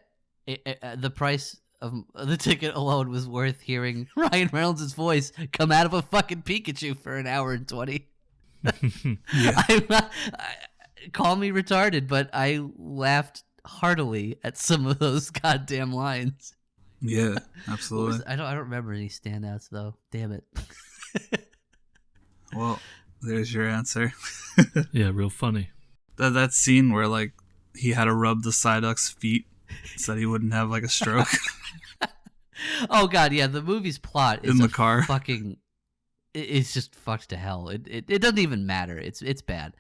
The price of the ticket alone was worth hearing Ryan Reynolds' voice come out of a fucking Pikachu for an hour and 20. Call me retarded, but I laughed heartily at some of those goddamn lines. Yeah, absolutely. I don't remember any standouts though. Damn it. Well, there's your answer. Yeah, real funny. That scene where like he had to rub the Psyduck's feet so that he wouldn't have like a stroke. Oh god, yeah, the movie's plot is in the car. Fucking it's just fucked to hell. It doesn't even matter. It's bad.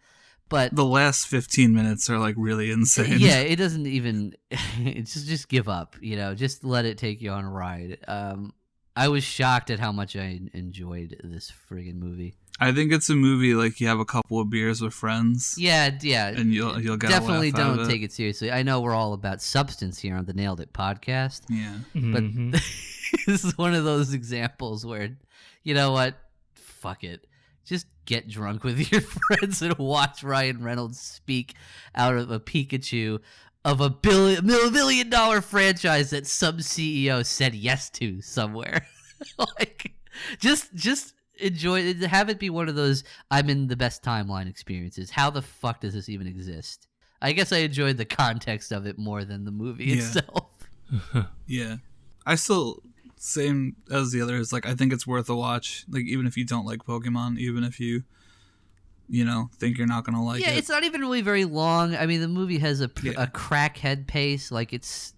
But the last 15 minutes are like really insane. Yeah, it doesn't even it's just give up, just let it take you on a ride. I was shocked at how much I enjoyed this friggin' movie. I think it's a movie like you have a couple of beers with friends. Yeah, and you'll get definitely a laugh out don't of it. take it seriously. I know we're all about substance here on the Nailed It podcast. Yeah, but this is one of those examples where, you know what, fuck it, just get drunk with your friends and watch Ryan Reynolds speak out of a Pikachu of a $1 billion franchise that some CEO said yes to somewhere. Like, just enjoy it. Have it be one of those I'm in the best timeline experiences. How the fuck does this even exist? I guess I enjoyed the context of it more than the movie itself. Yeah, I still, same as the others, like I think it's worth a watch, like even if you don't like Pokemon, even if you think you're not gonna like it. Yeah, it's not even really very long. I mean, the movie has a crackhead pace. Like, it's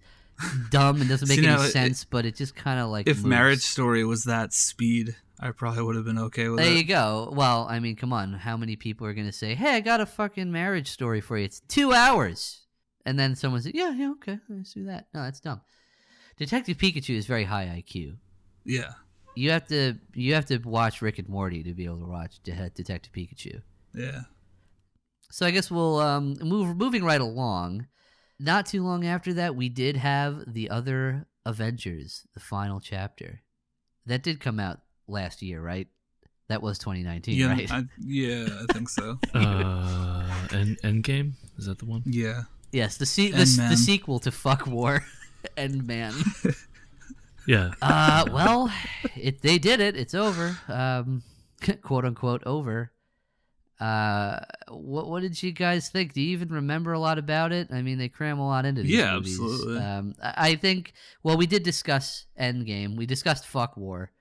dumb and doesn't make any sense, but it just kind of like if moves. Marriage Story was that speed, I probably would have been okay with it. There you go. Well, I mean, come on. How many people are going to say, hey, I got a fucking Marriage Story for you. It's 2 hours. And then someone says, yeah, okay, let's do that. No, that's dumb. Detective Pikachu is very high IQ. Yeah. You have to watch Rick and Morty to be able to watch Detective Pikachu. Yeah. So I guess we'll moving right along. Not too long after that, we did have the other Avengers, the final chapter. That did come out last year, right? That was 2019, right? I think so. Endgame? Is that the one? Yeah. Yes, the sequel to Fuck War, Endman. Yeah. Well, they did it. It's over. Quote unquote over. What did you guys think? Do you even remember a lot about it? I mean, they cram a lot into these movies. Absolutely. I think. Well, we did discuss Endgame. We discussed Fuck War.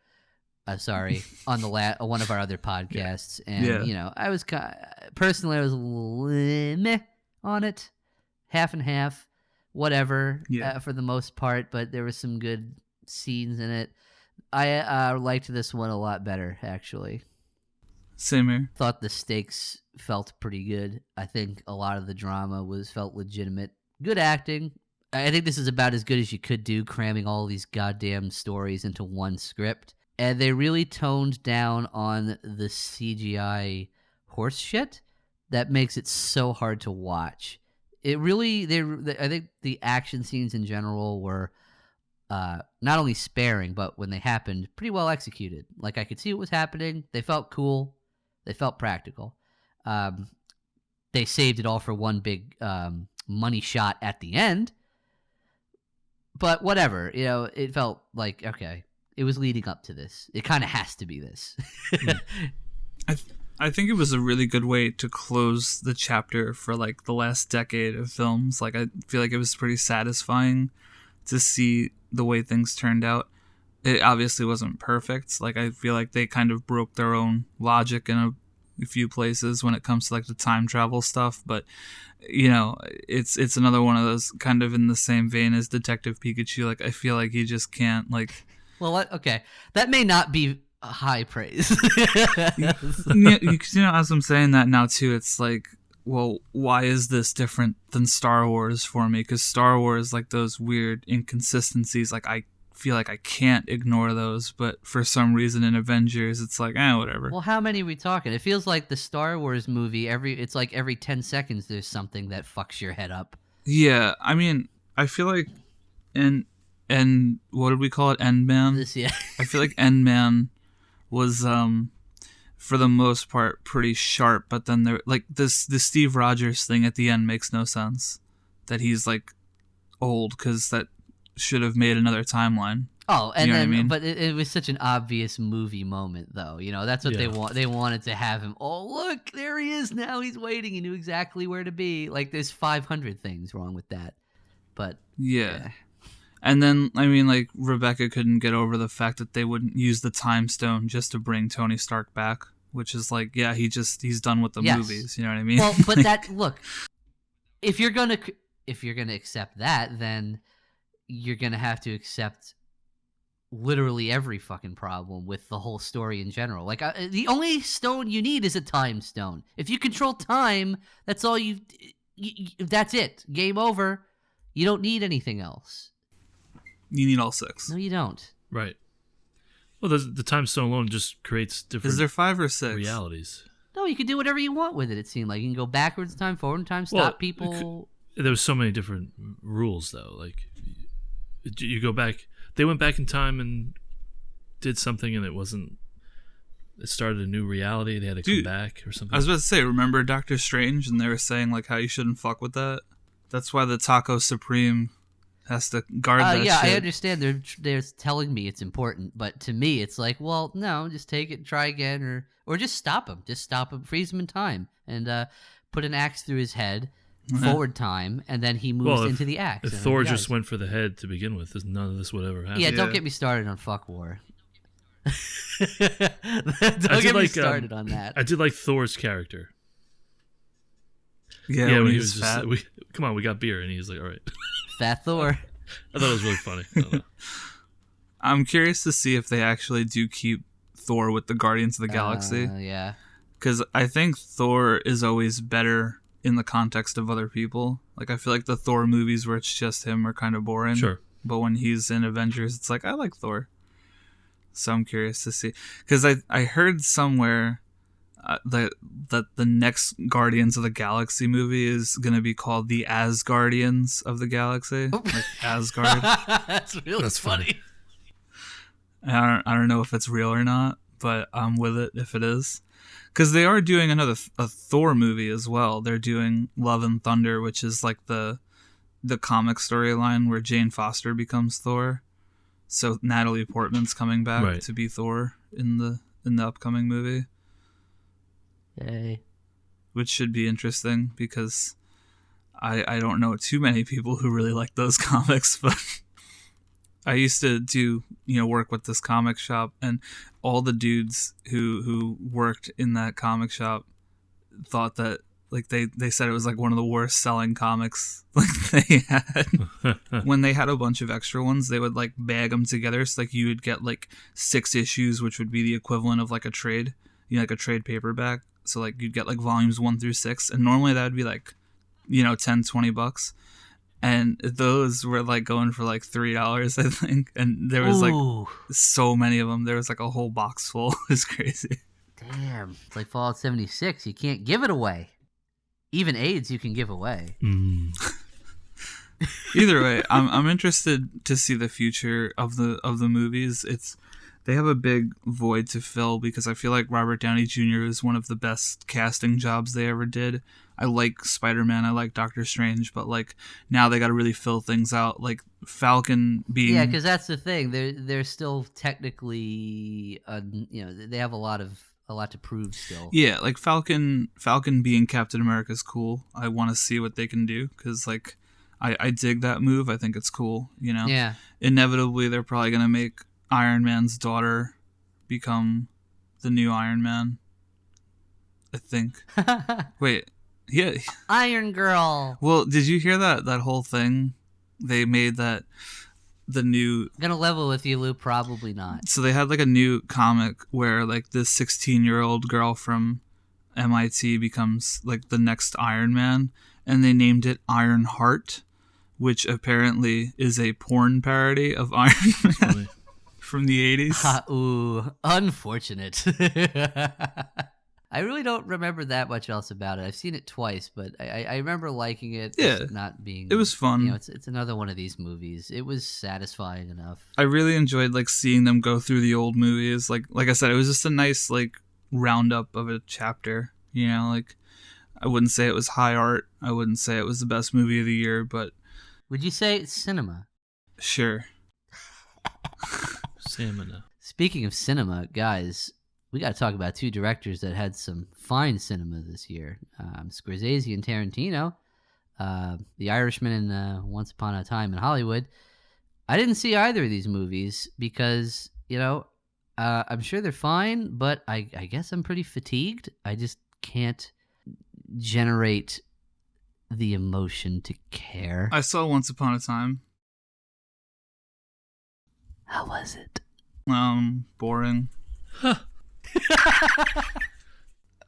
On the one of our other podcasts, and I was personally I was a little meh on it, half and half, whatever, for the most part. But there were some good scenes in it. I liked this one a lot better, actually. Same here. Thought the stakes felt pretty good. I think a lot of the drama felt legitimate. Good acting. I think this is about as good as you could do, cramming all these goddamn stories into one script. And they really toned down on the CGI horse shit that makes it so hard to watch. It really, I think the action scenes in general were not only sparing, but when they happened, pretty well executed. Like, I could see what was happening. They felt cool. They felt practical. They saved it all for one big money shot at the end. But whatever, it felt like, okay, it was leading up to this. It kind of has to be this. I think it was a really good way to close the chapter for like the last decade of films. Like, I feel like it was pretty satisfying to see the way things turned out. It obviously wasn't perfect. Like, I feel like they kind of broke their own logic in a few places when it comes to like the time travel stuff. But it's another one of those kind of in the same vein as Detective Pikachu. Like, I feel like he just can't like. Well, okay, that may not be high praise. As I'm saying that now too, it's like, well, why is this different than Star Wars for me? Because Star Wars, like, those weird inconsistencies, like, I feel like I can't ignore those, but for some reason in Avengers it's like, whatever. Well, how many are we talking? It feels like the Star Wars movie, it's like every 10 seconds there's something that fucks your head up. Yeah, I mean, I feel like and what did we call it? Endman? Yeah. I feel like Endman was for the most part pretty sharp, but then there, like, the Steve Rogers thing at the end makes no sense, that he's like old, because that should have made another timeline. Oh, and then, but it was such an obvious movie moment, though. That's what they want. They wanted to have him. Oh, look, there he is now. He's waiting. He knew exactly where to be. Like, there's 500 things wrong with that. But yeah. And then, I mean, like, Rebecca couldn't get over the fact that they wouldn't use the time stone just to bring Tony Stark back, which is like, yeah, he's done with the movies. You know what I mean? Well, but look, if you're gonna accept that, then you're gonna have to accept literally every fucking problem with the whole story in general. Like, the only stone you need is a time stone. If you control time, that's all you that's it. Game over. You don't need anything else. You need all 6. No, you don't. Right. Well, the time stone alone just creates different. Is there 5 or 6 realities? No, you can do whatever you want with it. It seemed like you can go backwards in time, forward in time, stop people. There was so many different rules, though. Like, you go back. They went back in time and did something, and it started a new reality. They had to come back or something. I was about to say, remember Doctor Strange, and they were saying like how you shouldn't fuck with that. That's why the Taco Supreme has to guard that yeah, shit. I understand they're telling me it's important, but to me it's like, well, no, just take it, try again, or just stop him. Just stop him, freeze him in time, and put an axe through his head, forward time, and then he moves into the axe. If Thor just went for the head to begin with, none of this would ever happen. Yeah, don't get me started on fuck war. Don't get me started on that. I did like Thor's character. Yeah, when he was fat. Come on, we got beer, and he was like, all right. Fat Thor. I thought it was really funny. I don't know. I'm curious to see if they actually do keep Thor with the Guardians of the Galaxy. Yeah. Because I think Thor is always better in the context of other people. Like, I feel like the Thor movies where it's just him are kind of boring. Sure. But when he's in Avengers, it's like, I like Thor. So I'm curious to see. Because I heard somewhere that the next Guardians of the Galaxy movie is going to be called the Asgardians of the Galaxy. Like Asgard. That's funny. I don't know if it's real or not, but I'm with it if it is. Because they are doing a Thor movie as well. They're doing Love and Thunder, which is like the comic storyline where Jane Foster becomes Thor. So Natalie Portman's coming back to be Thor in the upcoming movie. Yay. Which should be interesting because I don't know too many people who really like those comics, but I used to do work with this comic shop, and all the dudes who worked in that comic shop thought that, like, they said it was like one of the worst selling comics like they had. When they had a bunch of extra ones, they would like bag them together, so like you would get like 6 issues, which would be the equivalent of like a trade, like a trade paperback. So like you'd get like volumes 1 through 6, and normally that would be like $10-$20, and those were like going for like $3, I think, and there was like so many of them. There was like a whole box full. It's crazy. Damn, it's like Fallout 76. You can't give it away. Even AIDS you can give away. Either way, I'm interested to see the future of the movies. they have a big void to fill because I feel like Robert Downey Jr. is one of the best casting jobs they ever did. I like Spider-Man, I like Doctor Strange, but like now they got to really fill things out. Like Falcon being because that's the thing. They're still technically, they have a lot to prove still. Yeah, like Falcon being Captain America is cool. I want to see what they can do because like I dig that move. I think it's cool. Yeah. Inevitably, they're probably gonna make Iron Man's daughter become the new Iron Man. I think. Wait, yeah. Iron Girl. Well, did you hear that whole thing? They made that the new. Gonna level with you, Lou. Probably not. So they had like a new comic where like this 16-year-old girl from MIT becomes like the next Iron Man, and they named it Iron Heart, which apparently is a porn parody of Iron Man from the 80s. Ooh, unfortunate. I really don't remember that much else about it. I've seen it twice, but I remember liking it. Yeah, not being. It was fun. It's another one of these movies. It was satisfying enough. I really enjoyed like seeing them go through the old movies. Like I said, it was just a nice like roundup of a chapter. Like I wouldn't say it was high art. I wouldn't say it was the best movie of the year, but would you say it's cinema? Sure. Stamina. Speaking of cinema, guys, we got to talk about two directors that had some fine cinema this year. Scorsese and Tarantino. The Irishman and Once Upon a Time in Hollywood. I didn't see either of these movies because, I'm sure they're fine, but I guess I'm pretty fatigued. I just can't generate the emotion to care. I saw Once Upon a Time. How was it? Boring.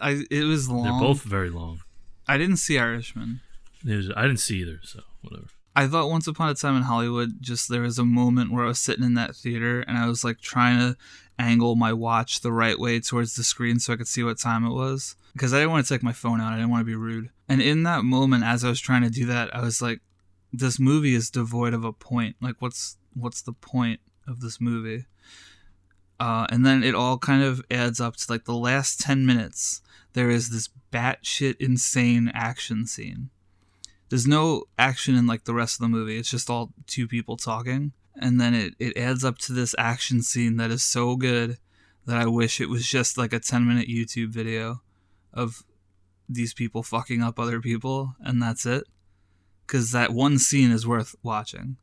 It was long. They're both very long. I didn't see Irishman. I didn't see either, so whatever. I thought Once Upon a Time in Hollywood, just there was a moment where I was sitting in that theater and I was like trying to angle my watch the right way towards the screen so I could see what time it was. Because I didn't want to take my phone out. I didn't want to be rude. And in that moment, as I was trying to do that, I was like, this movie is devoid of a point. Like, what's the point of this movie? And then it all kind of adds up to like the last 10 minutes. There is this batshit insane action scene. There's no action in like the rest of the movie. It's just all two people talking. And then it adds up to this action scene that is so good that I wish it was just like a 10-minute YouTube video of these people fucking up other people, and that's it. Because that one scene is worth watching.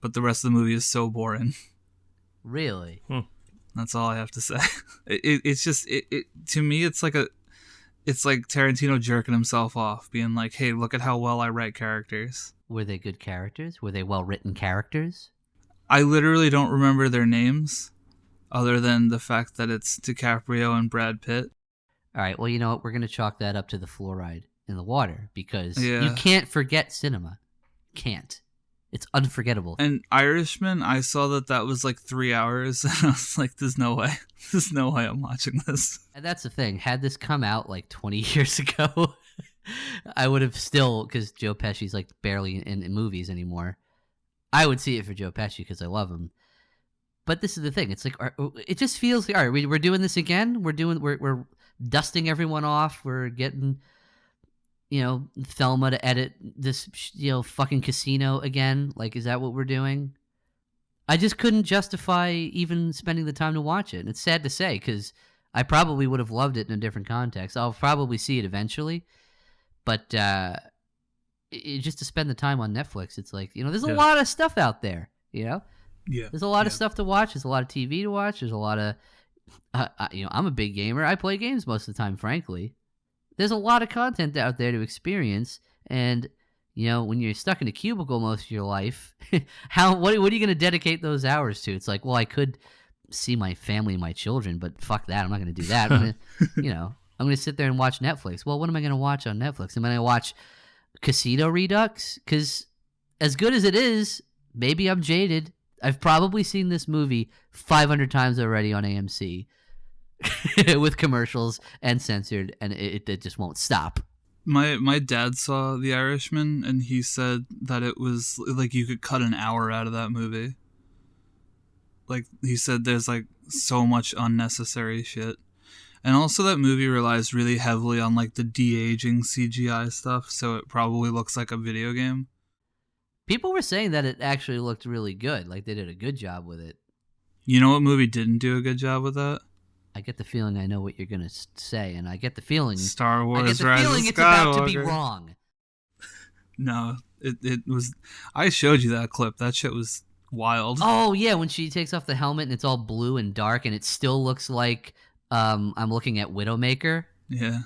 But the rest of the movie is so boring. Really? That's all I have to say. It's just to me it's like Tarantino jerking himself off, being like, "Hey, look at how well I write characters." Were they good characters? Were they well written characters? I literally don't remember their names, other than the fact that it's DiCaprio and Brad Pitt. All right. Well, you know what? We're gonna chalk that up to the fluoride in the water because you can't forget cinema. Can't. It's unforgettable. And Irishman, I saw that was like 3 hours, and I was like, there's no way. There's no way I'm watching this. And that's the thing. Had this come out like 20 years ago, I would have still, because Joe Pesci's like barely in movies anymore, I would see it for Joe Pesci because I love him. But this is the thing. It's like, it just feels like, all right, we're doing this again. We're dusting everyone off. We're getting... Thelma to edit this, fucking Casino again. Like, is that what we're doing? I just couldn't justify even spending the time to watch it. And it's sad to say, because I probably would have loved it in a different context. I'll probably see it eventually. But just to spend the time on Netflix, it's like, there's a lot of stuff out there, Yeah. There's a lot of stuff to watch. There's a lot of TV to watch. There's a lot of, I'm a big gamer. I play games most of the time, frankly. There's a lot of content out there to experience, and when you're stuck in a cubicle most of your life, what are you going to dedicate those hours to? It's like, well, I could see my family and my children, but fuck that, I'm not going to do that. I'm going to sit there and watch Netflix. Well, what am I going to watch on Netflix? Am I going to watch Casino Redux? Because as good as it is, maybe I'm jaded. I've probably seen this movie 500 times already on AMC. With commercials and censored, and it just won't stop. My dad saw The Irishman, and he said that it was like you could cut an hour out of that movie. Like, he said there's, like, so much unnecessary shit. And also that movie relies really heavily on, like, the de-aging CGI stuff, so it probably looks like a video game. People were saying that it actually looked really good. Like, they did a good job with it. You know what movie didn't do a good job with that? I get the feeling I know what you're going to say, and I get the feeling... Star Wars I get the Rise feeling of it's about to be Skywalker. wrong. No, it was... I showed you that clip. That shit was wild. Oh, yeah, when she takes off the helmet and it's all blue and dark, and it still looks like I'm looking at Widowmaker. Yeah,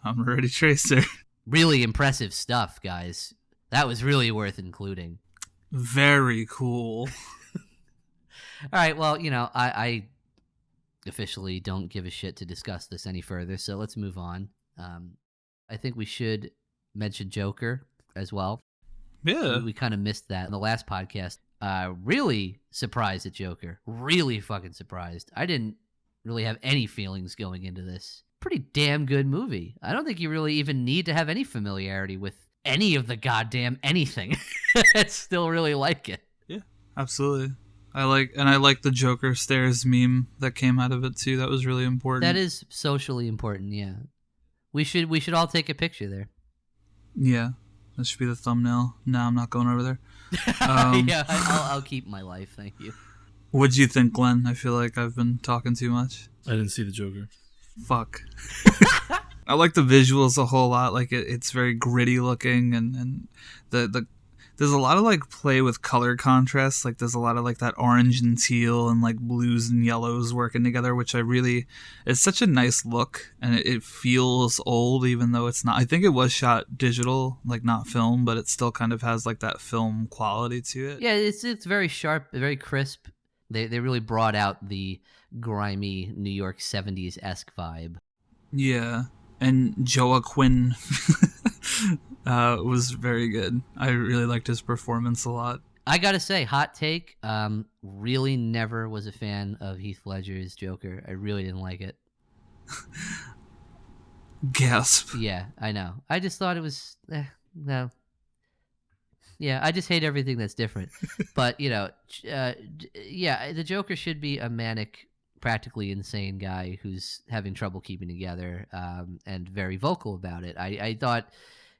I'm already Tracer. Really impressive stuff, guys. That was really worth including. Very cool. All right, well, you know, I officially don't give a shit to discuss this any further, so let's move on. I think we should mention Joker as well. Yeah. We kind of missed that in the last podcast. Really surprised at Joker. Really fucking surprised. I didn't really have any feelings going into this. Pretty damn good movie. I don't think you really even need to have any familiarity with any of the goddamn anything. I still really like it. Yeah, absolutely. I like the Joker stairs meme that came out of it too. That was really important. That is socially important, yeah. We should all take a picture there. Yeah, that should be the thumbnail. No, I'm not going over there. Yeah, I'll keep my life, thank you. What'd you think, Glenn? I feel like I've been talking too much. I didn't see the Joker. Fuck. I like the visuals a whole lot. Like it's very gritty looking, and the there's a lot of like play with color contrast. Like there's a lot of like that orange and teal and like blues and yellows working together, which it's such a nice look, and it feels old even though it's not. I think it was shot digital, like not film, but it still kind of has like that film quality to it. Yeah, it's very sharp, very crisp. They really brought out the grimy New York 70s-esque vibe. Yeah, and Joaquin was very good. I really liked his performance a lot. I gotta say, hot take, really never was a fan of Heath Ledger's Joker. I really didn't like it. Gasp. Yeah, I know. I just thought it was... no. Yeah, I just hate everything that's different. But, you know, yeah, the Joker should be a manic, practically insane guy who's having trouble keeping together and very vocal about it. I thought,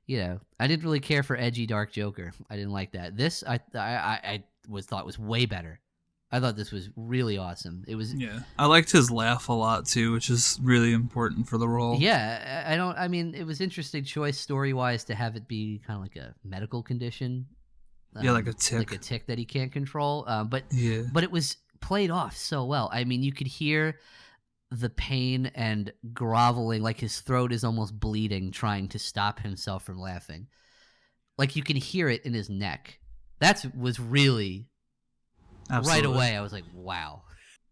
you know, I didn't really care for edgy, dark Joker. I didn't like that. This, I thought was way better. I thought this was really awesome. It was... Yeah. I liked his laugh a lot, too, which is really important for the role. Yeah, I mean, it was interesting choice story-wise to have it be kind of like a medical condition. Yeah, like a tick. Like a tick that he can't control. But yeah. But it was played off so well. I mean, you could hear the pain and groveling, like his throat is almost bleeding, trying to stop himself from laughing. Like you can hear it in his neck. That was really... Absolutely. Right away, I was like, wow.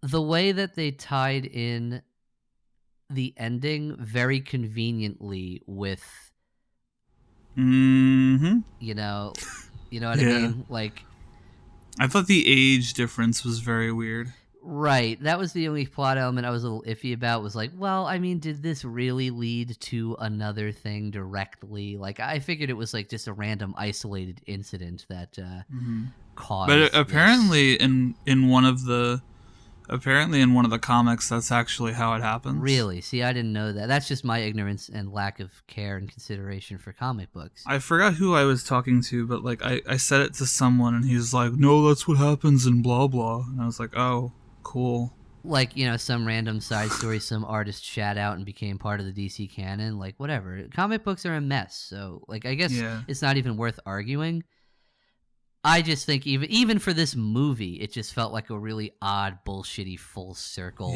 The way that they tied in the ending very conveniently with, you know what I mean? Like, I thought the age difference was very weird. Right. That was the only plot element I was a little iffy about, was like, well, I mean, did this really lead to another thing directly? Like, I figured it was like just a random isolated incident that caused But apparently this. in one of the comics, that's actually how it happens. Really? See, I didn't know that. That's just my ignorance and lack of care and consideration for comic books. I forgot who I was talking to, but like I said it to someone and he was like, no, that's what happens in blah blah. And I was like, oh, cool. Like, you know, some random side story some artist shat out and became part of the DC canon. Like, whatever. Comic books are a mess. So, like, I guess it's not even worth arguing. I just think even for this movie, it just felt like a really odd, bullshitty, full circle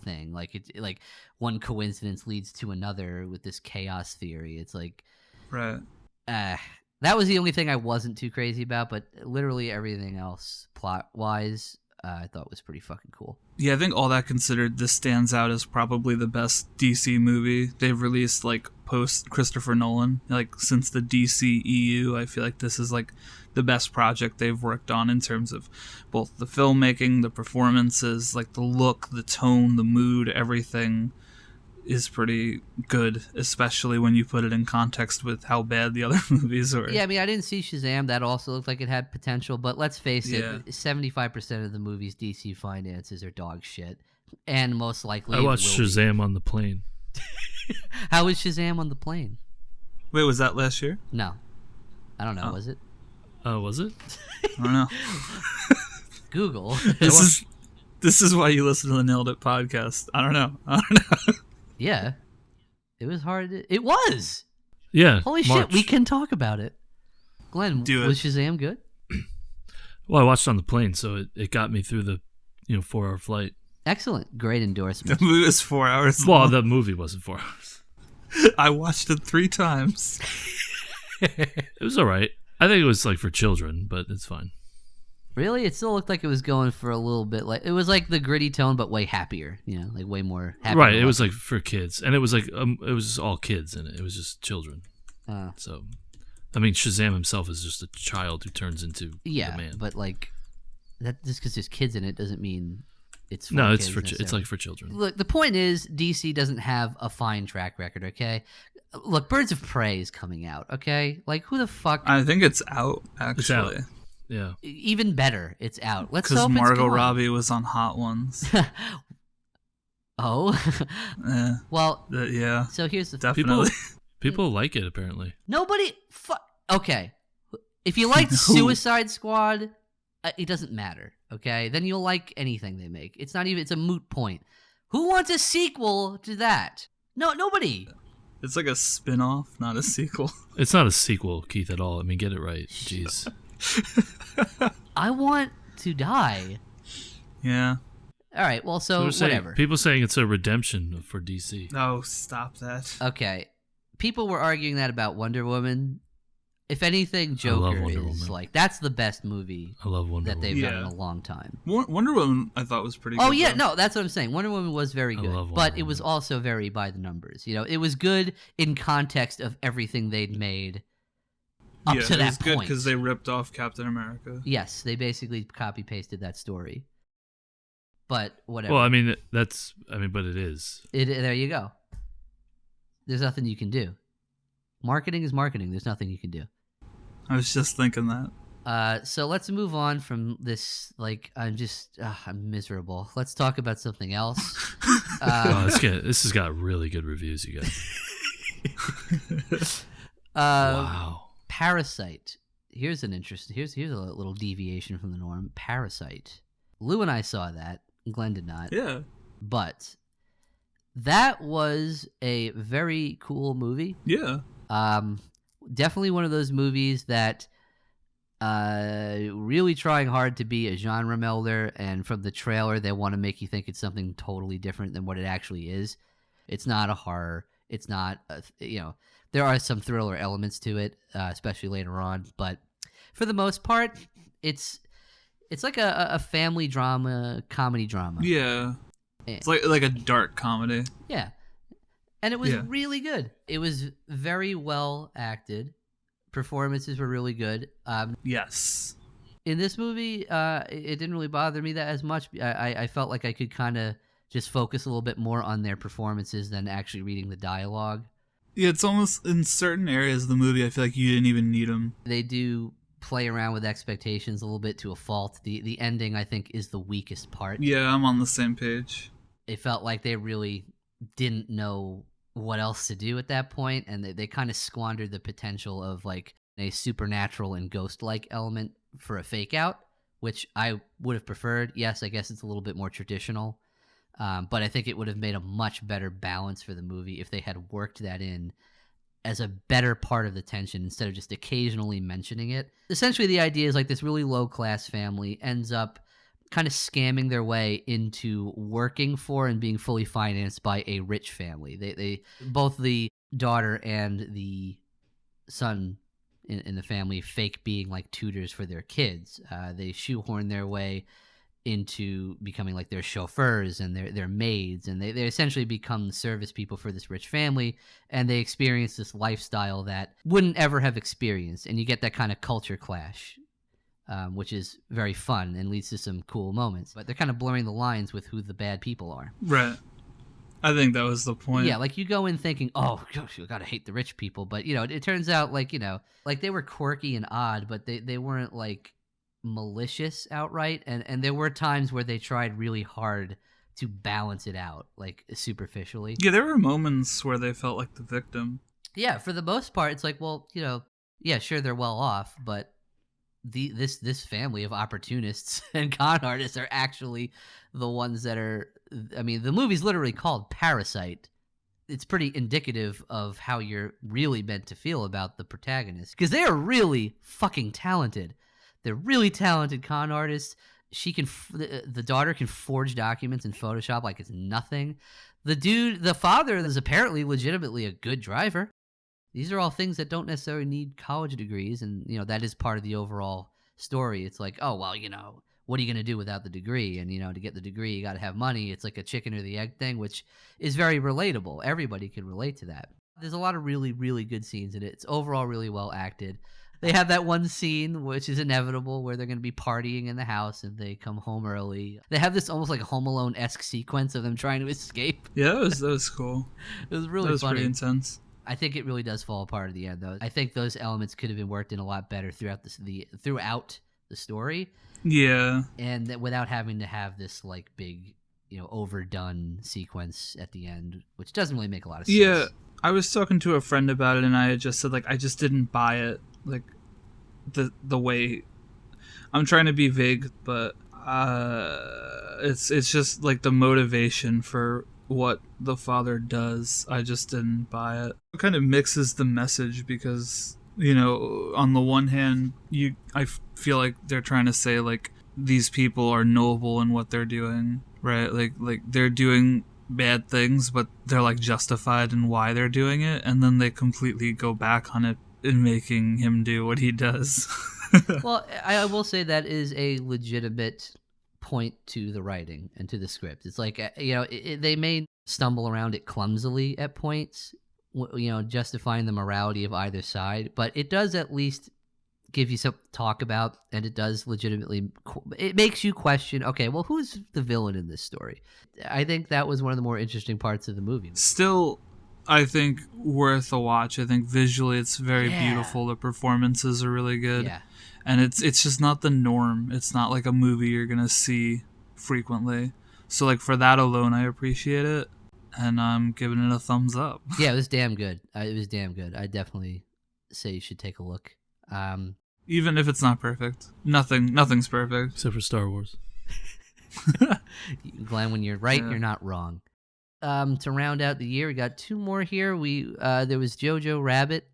thing. Like one coincidence leads to another with this chaos theory. It's like, right. That was the only thing I wasn't too crazy about, but literally everything else, plot wise, I thought was pretty fucking cool. Yeah, I think all that considered, this stands out as probably the best DC movie they've released, like, post Christopher Nolan. Like, since the DCEU, I feel like this is, like, the best project they've worked on in terms of both the filmmaking, the performances, like, the look, the tone, the mood, everything. is pretty good, especially when you put it in context with how bad the other movies were. Yeah, I mean, I didn't see Shazam. That also looked like it had potential, but let's face it, 75% of the movies DC finances are dog shit, and most likely I watched Shazam on the plane. How was Shazam on the plane? Wait, was that last year? No. I don't know, was it? Was it? I don't know. Google. This is why you listen to the Nailed It podcast. I don't know. Yeah. It was hard. It was. Yeah. Holy March. shit, we can talk about it. Glenn, was Shazam good? Well, I watched it on the plane, so it got me through the 4-hour flight. Excellent. Great endorsement. The movie was 4 hours long. long. The movie wasn't 4 hours. I watched it 3 times. It was all right. I think it was like for children, but it's fine. Really? It still looked like it was going for a little bit like it was like the gritty tone, but way happier. Like way more happy. Right. It was like for kids, and it was like it was all kids in it. It was just children. So, I mean, Shazam himself is just a child who turns into the man. But like that, just because there's kids in it doesn't mean it's for no. kids It's like for children. Look, the point is DC doesn't have a fine track record. Okay. Look, Birds of Prey is coming out. Okay. Like who the fuck? I think it's out actually. It's out. Yeah. Even better, it's out. Let's because hope it's Margot good. Robbie was on Hot Ones. Oh. Well. Yeah. So here's the definitely. People like it apparently. Nobody. Okay. If you liked Suicide Squad, it doesn't matter. Okay. Then you'll like anything they make. It's not even. It's a moot point. Who wants a sequel to that? No, nobody. It's like a spin-off, not a sequel. It's not a sequel, Keith, at all. I mean, get it right. Jeez. I want to die. Yeah. All right. Well, so whatever. People saying it's a redemption for DC. Oh, stop that. Okay. People were arguing that about Wonder Woman. If anything, Joker is like that's the best movie I love Wonder that they've Woman. done in a long time. Wonder Woman, I thought was pretty good. Oh yeah, no, that's what I'm saying. Wonder Woman was very good, love Wonder but it was also very by the numbers. It was good in context of everything they'd made up to that point. It was good because they ripped off Captain America. Yes, they basically copy pasted that story. But whatever. Well, I mean, but it is. There you go. There's nothing you can do. Marketing is marketing. There's nothing you can do. I was just thinking that. So let's move on from this. Like, I'm miserable. Let's talk about something else. This has got really good reviews, you guys. Wow. Parasite. Here's a little deviation from the norm. Parasite. Lou and I saw that. Glenn did not. Yeah. But that was a very cool movie. Yeah. Definitely one of those movies that really trying hard to be a genre melder, and from the trailer they want to make you think it's something totally different than what it actually is. It's not a horror. It's not there are some thriller elements to it, especially later on, but for the most part it's like a family drama, comedy drama. Yeah. It's like a dark comedy. Yeah. And it was really good. It was very well acted. Performances were really good. Yes. In this movie, it didn't really bother me that as much. I felt like I could kind of just focus a little bit more on their performances than actually reading the dialogue. Yeah, it's almost in certain areas of the movie, I feel like you didn't even need them. They do play around with expectations a little bit to a fault. The ending, I think, is the weakest part. Yeah, I'm on the same page. It felt like they really didn't know what else to do at that point, and they kind of squandered the potential of like a supernatural and ghost-like element for a fake out, which I would have preferred. Yes, I guess it's a little bit more traditional, but I think it would have made a much better balance for the movie if they had worked that in as a better part of the tension instead of just occasionally mentioning it. Essentially, the idea is like this really low-class family ends up kind of scamming their way into working for and being fully financed by a rich family. They both the daughter and the son in the family fake being like tutors for their kids. They shoehorn their way into becoming like their chauffeurs and their maids, and they essentially become service people for this rich family, and they experience this lifestyle that wouldn't ever have experienced, and you get that kind of culture clash. Which is very fun and leads to some cool moments. But they're kind of blurring the lines with who the bad people are. Right. I think that was the point. Yeah, like you go in thinking, oh, gosh, you gotta hate the rich people, but it turns out like like they were quirky and odd, but they weren't like malicious outright, and there were times where they tried really hard to balance it out, like superficially. Yeah, there were moments where they felt like the victim. Yeah, for the most part, it's like, well, yeah, sure, they're well off, but this family of opportunists and con artists are actually the ones that are. I mean, the movie's literally called Parasite. It's pretty indicative of how you're really meant to feel about the protagonist, because they are really fucking talented. They're really talented con artists. The daughter can forge documents in Photoshop like it's nothing. The father is apparently legitimately a good driver. These are all things that don't necessarily need college degrees, and that is part of the overall story. It's like, oh well, what are you going to do without the degree? And to get the degree, you got to have money. It's like a chicken or the egg thing, which is very relatable. Everybody can relate to that. There's a lot of really, really good scenes in it. It's overall really well acted. They have that one scene, which is inevitable, where they're going to be partying in the house and they come home early. They have this almost like a Home Alone-esque sequence of them trying to escape. Yeah, that was cool. It was really funny. That was pretty intense. I think it really does fall apart at the end, though. I think those elements could have been worked in a lot better throughout the story. Yeah. And that without having to have this like big, overdone sequence at the end, which doesn't really make a lot of sense. Yeah, I was talking to a friend about it, and I had just said, like, I just didn't buy it. Like, the way... I'm trying to be vague, but it's just, like, the motivation for what the father does. I just didn't buy it. It kind of mixes the message because... on the one hand, I feel like they're trying to say, like, these people are noble in what they're doing, right? Like they're doing bad things, but they're, like, justified in why they're doing it, and then they completely go back on it in making him do what he does. Well, I will say that is a legitimate point to the writing and to the script. It's like, they may stumble around it clumsily at points, justifying the morality of either side, but it does at least give you something to talk about, and it does legitimately, it makes you question, okay, well, who's the villain in this story? I think that was one of the more interesting parts of the movie. Still, I think worth a watch. I think visually it's very beautiful. The performances are really good. Yeah. And it's just not the norm. It's not like a movie you're going to see frequently. So, like, for that alone, I appreciate it. And I'm giving it a thumbs up. Yeah, it was damn good. It was damn good. I definitely say you should take a look. Even if it's not perfect. Nothing's perfect. Except for Star Wars. Glenn, when you're right, you're not wrong. To round out the year, we got two more here. There was JoJo Rabbit.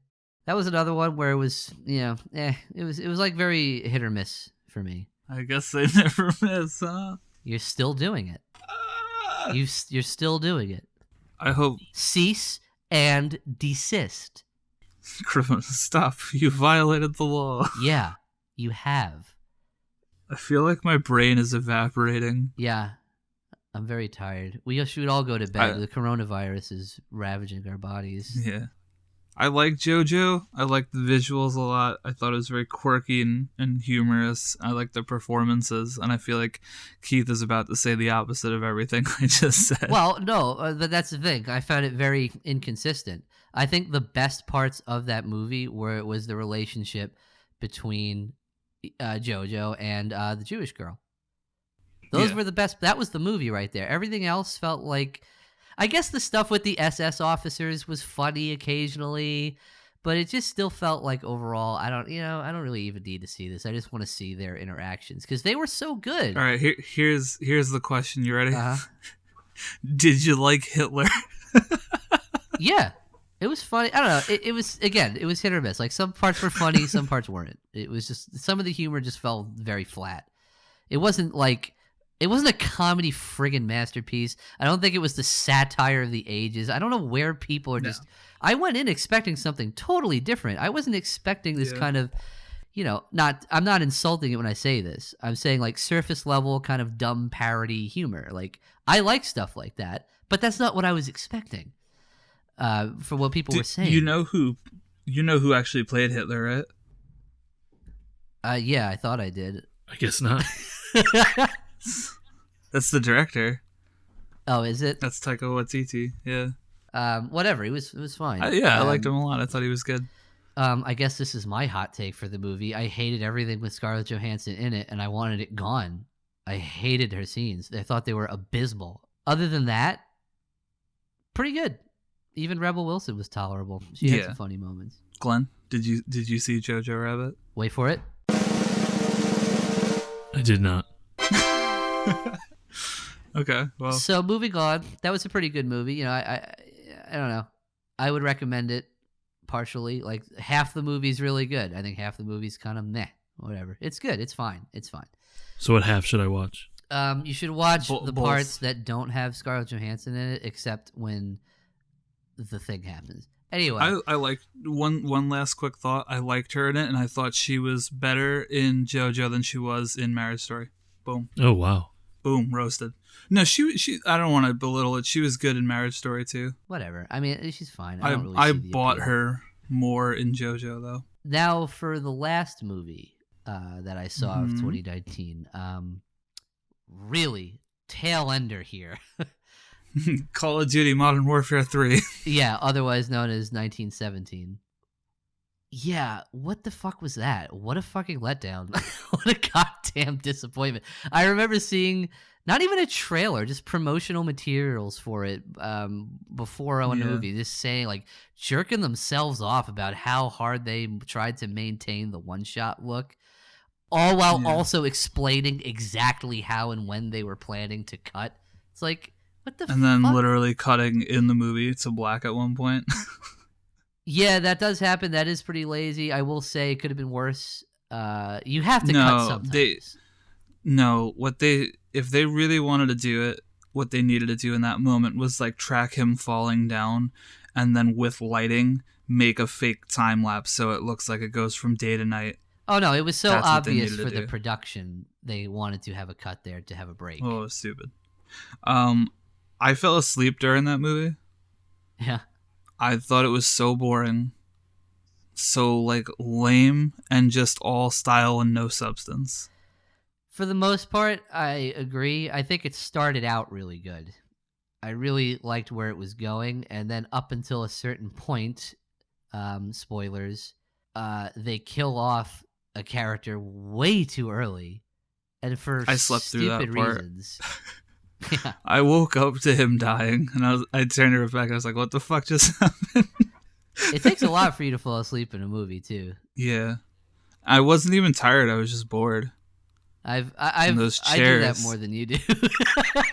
That was another one where it was, it was like very hit or miss for me. I guess they never miss, huh? You're still doing it. You're still doing it. I hope. Cease and desist. Stop. You violated the law. Yeah, you have. I feel like my brain is evaporating. Yeah, I'm very tired. We should all go to bed. The coronavirus is ravaging our bodies. Yeah. I like JoJo. I like the visuals a lot. I thought it was very quirky and humorous. I like the performances, and I feel like Keith is about to say the opposite of everything I just said. Well, no, but that's the thing. I found it very inconsistent. I think the best parts of that movie was the relationship between JoJo and the Jewish girl. Those were the best. That was the movie right there. Everything else felt like... I guess the stuff with the SS officers was funny occasionally, but it just still felt like overall, I don't really even need to see this. I just want to see their interactions because they were so good. All right, here's the question. You ready? Uh-huh. Did you like Hitler? Yeah, it was funny. I don't know. It was hit or miss. Like some parts were funny, some parts weren't. It was just some of the humor just fell very flat. It wasn't a comedy friggin' masterpiece. I don't think it was the satire of the ages. I don't know where people are just... I went in expecting something totally different. I wasn't expecting this kind of, I'm not insulting it when I say this. I'm saying like surface level kind of dumb parody humor. Like I like stuff like that, but that's not what I was expecting for what people were saying. You know who actually played Hitler, right? Yeah, I thought I did. I guess not. That's the director. Oh, is it? That's Taika Waititi. Yeah. Whatever. It was fine. I liked him a lot. I thought he was good. I guess this is my hot take for the movie. I hated everything with Scarlett Johansson in it, and I wanted it gone. I hated her scenes. I thought they were abysmal. Other than that, pretty good. Even Rebel Wilson was tolerable. She had some funny moments. Glenn, did you see JoJo Rabbit? Wait for it. I did not. Okay, well. So moving on, that was a pretty good movie. You know, I don't know. I would recommend it partially. Like half the movie's really good. I think half the movie's kind of meh. Whatever. It's good. It's fine. It's fine. So what half should I watch? You should watch the both. parts that don't have Scarlett Johansson in it, except when the thing happens. Anyway, I like one last quick thought. I liked her in it, and I thought she was better in JoJo than she was in Marriage Story. Boom. Oh wow. Boom, roasted. No, she. I don't want to belittle it. She was good in Marriage Story too. whatever. I mean, she's fine. I don't really see the bought appeal. her more in JoJo though. Now for the last movie that I saw of 2019. Really tail ender here. Call of Duty Modern Warfare 3. Yeah, otherwise known as 1917. Yeah, what the fuck was that? What a fucking letdown. What a goddamn disappointment. I remember seeing not even a trailer, just promotional materials for it before I went to the movie, just saying, like, jerking themselves off about how hard they tried to maintain the one-shot look, all while also explaining exactly how and when they were planning to cut. It's like, what the fuck? And then literally cutting in the movie to black at one point. Yeah, that does happen. That is pretty lazy. I will say it could have been worse. You have to cut sometimes. If they really wanted to do it, what they needed to do in that moment was like track him falling down and then with lighting make a fake time lapse so it looks like it goes from day to night. Oh no, it was so That's obvious for the production. They wanted to have a cut there to have a break. Oh, stupid. I fell asleep during that movie. Yeah. I thought it was so boring, so like lame, and just all style and no substance. For the most part, I agree. I think it started out really good. I really liked where it was going, and then up until a certain point, spoilers, they kill off a character way too early, and for I slept through that stupid part. reasons. Yeah. I woke up to him dying, and I turned to back. I was like, "What the fuck just happened?" It takes a lot for you to fall asleep in a movie too. Yeah, I wasn't even tired. I was just bored. I those do that chairs. more than you do.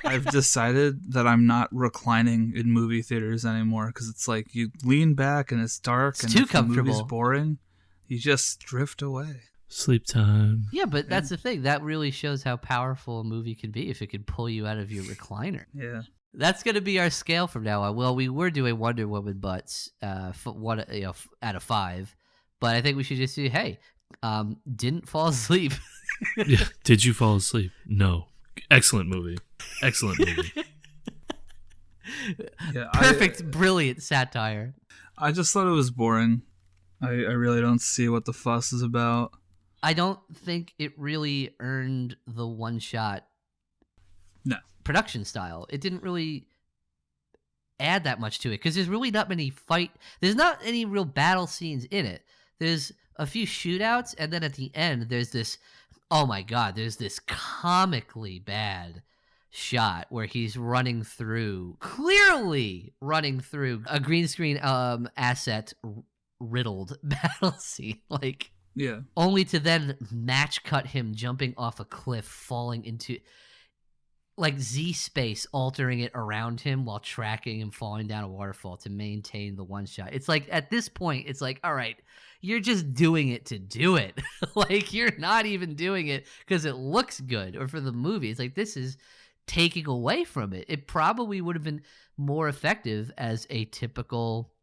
I've decided that I'm not reclining in movie theaters anymore because it's like you lean back and it's dark It's and too if the movie's comfortable. boring, you just drift away. Sleep time. Yeah, but that's the thing. That really shows how powerful a movie can be if it can pull you out of your recliner. Yeah. That's going to be our scale from now on. Well, we were doing Wonder Woman butts one, out of 5, but I think we should just say, hey, didn't fall asleep. Yeah. Did you fall asleep? No. Excellent movie. Excellent movie. Yeah. Perfect, brilliant satire. I just thought it was boring. I really don't see what the fuss is about. I don't think it really earned the one-shot production style. It didn't really add that much to it because there's really not many there's not any real battle scenes in it. There's a few shootouts, and then at the end there's this, oh my god, there's this comically bad shot where he's clearly running through a green screen asset riddled battle scene, like, Yeah. only to then match cut him jumping off a cliff, falling into like Z space, altering it around him while tracking him falling down a waterfall to maintain the one shot. It's like at this point, it's like, all right, you're just doing it to do it. Like you're not even doing it because it looks good or for the movie. It's like this is taking away from it. It probably would have been more effective as a typical,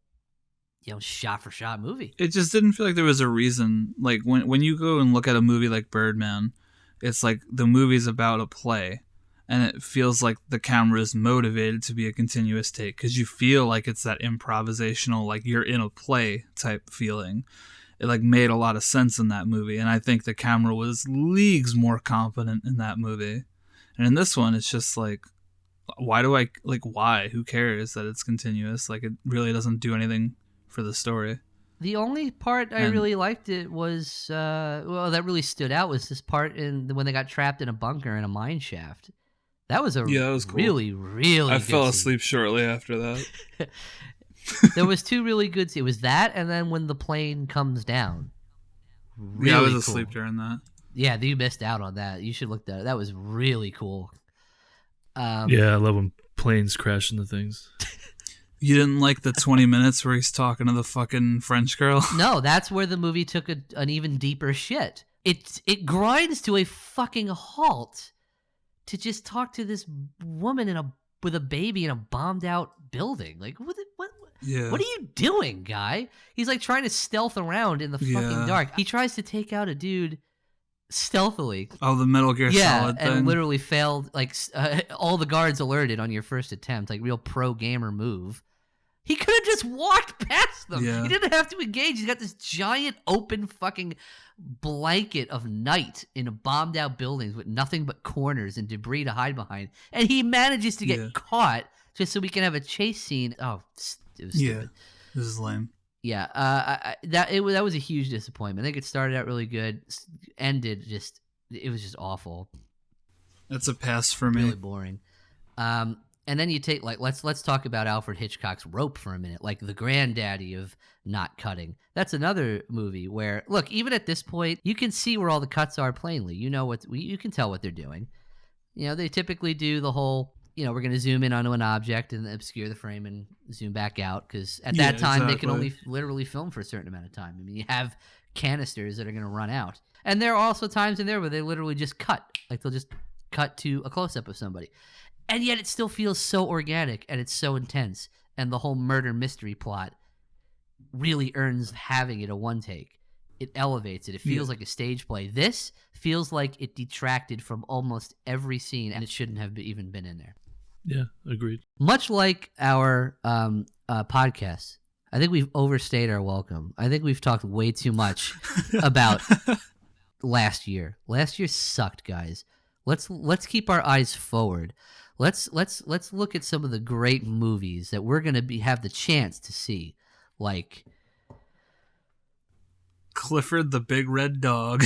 shot for shot movie. It just didn't feel like there was a reason. Like when you go and look at a movie like Birdman, it's like the movie's about a play. And it feels like the camera is motivated to be a continuous take because you feel like it's that improvisational, like you're in a play type feeling. It like made a lot of sense in that movie. And I think the camera was leagues more competent in that movie. And in this one, it's just like why do I like? Why? Who cares that it's continuous? Like, it really doesn't do anything for the story. The only part I really liked it was, that really stood out was this part when they got trapped in a bunker in a mine shaft. That was that was cool. Really, really. I fell asleep shortly after that. There was two really good scenes. It was that, and then when the plane comes down. Really I was cool. asleep during that. Yeah, you missed out on that. You should look that. That was really cool. Yeah, I love when planes crash into things. You didn't like the 20 minutes where he's talking to the fucking French girl? No, that's where the movie took an even deeper shit. It grinds to a fucking halt to just talk to this woman with a baby in a bombed out building. Like, what are you doing, guy? He's like trying to stealth around in the fucking dark. He tries to take out a dude stealthily. Oh, the Metal Gear Solid thing. And literally failed. Like, all the guards alerted on your first attempt. Like, real pro gamer move. He could have just walked past them. Yeah. He didn't have to engage. He's got this giant open fucking blanket of night in bombed out buildings with nothing but corners and debris to hide behind. And he manages to get caught just so we can have a chase scene. Oh, it was stupid. This is lame. Yeah, that was a huge disappointment. I think it started out really good, ended it was just awful. That's a pass for me. Really boring. And then you take let's talk about Alfred Hitchcock's Rope for a minute, like the granddaddy of not cutting. That's another movie where, look, even at this point, you can see where all the cuts are plainly. You know you can tell what they're doing. You know, they typically do the whole, we're going to zoom in onto an object and obscure the frame and zoom back out, because at that time they can only literally film for a certain amount of time. I mean, you have canisters that are going to run out, and there are also times in there where they literally just cut, like they'll just cut to a close up of somebody. And yet it still feels so organic, and it's so intense, and the whole murder mystery plot really earns having it a one take. It elevates it. It feels like a stage play. This feels like it detracted from almost every scene, and it shouldn't have even been in there. Yeah, agreed. Much like our podcast, I think we've overstayed our welcome. I think we've talked way too much about last year. Last year sucked, guys. Let's keep our eyes forward. Let's look at some of the great movies that we're gonna have the chance to see, like Clifford the Big Red Dog.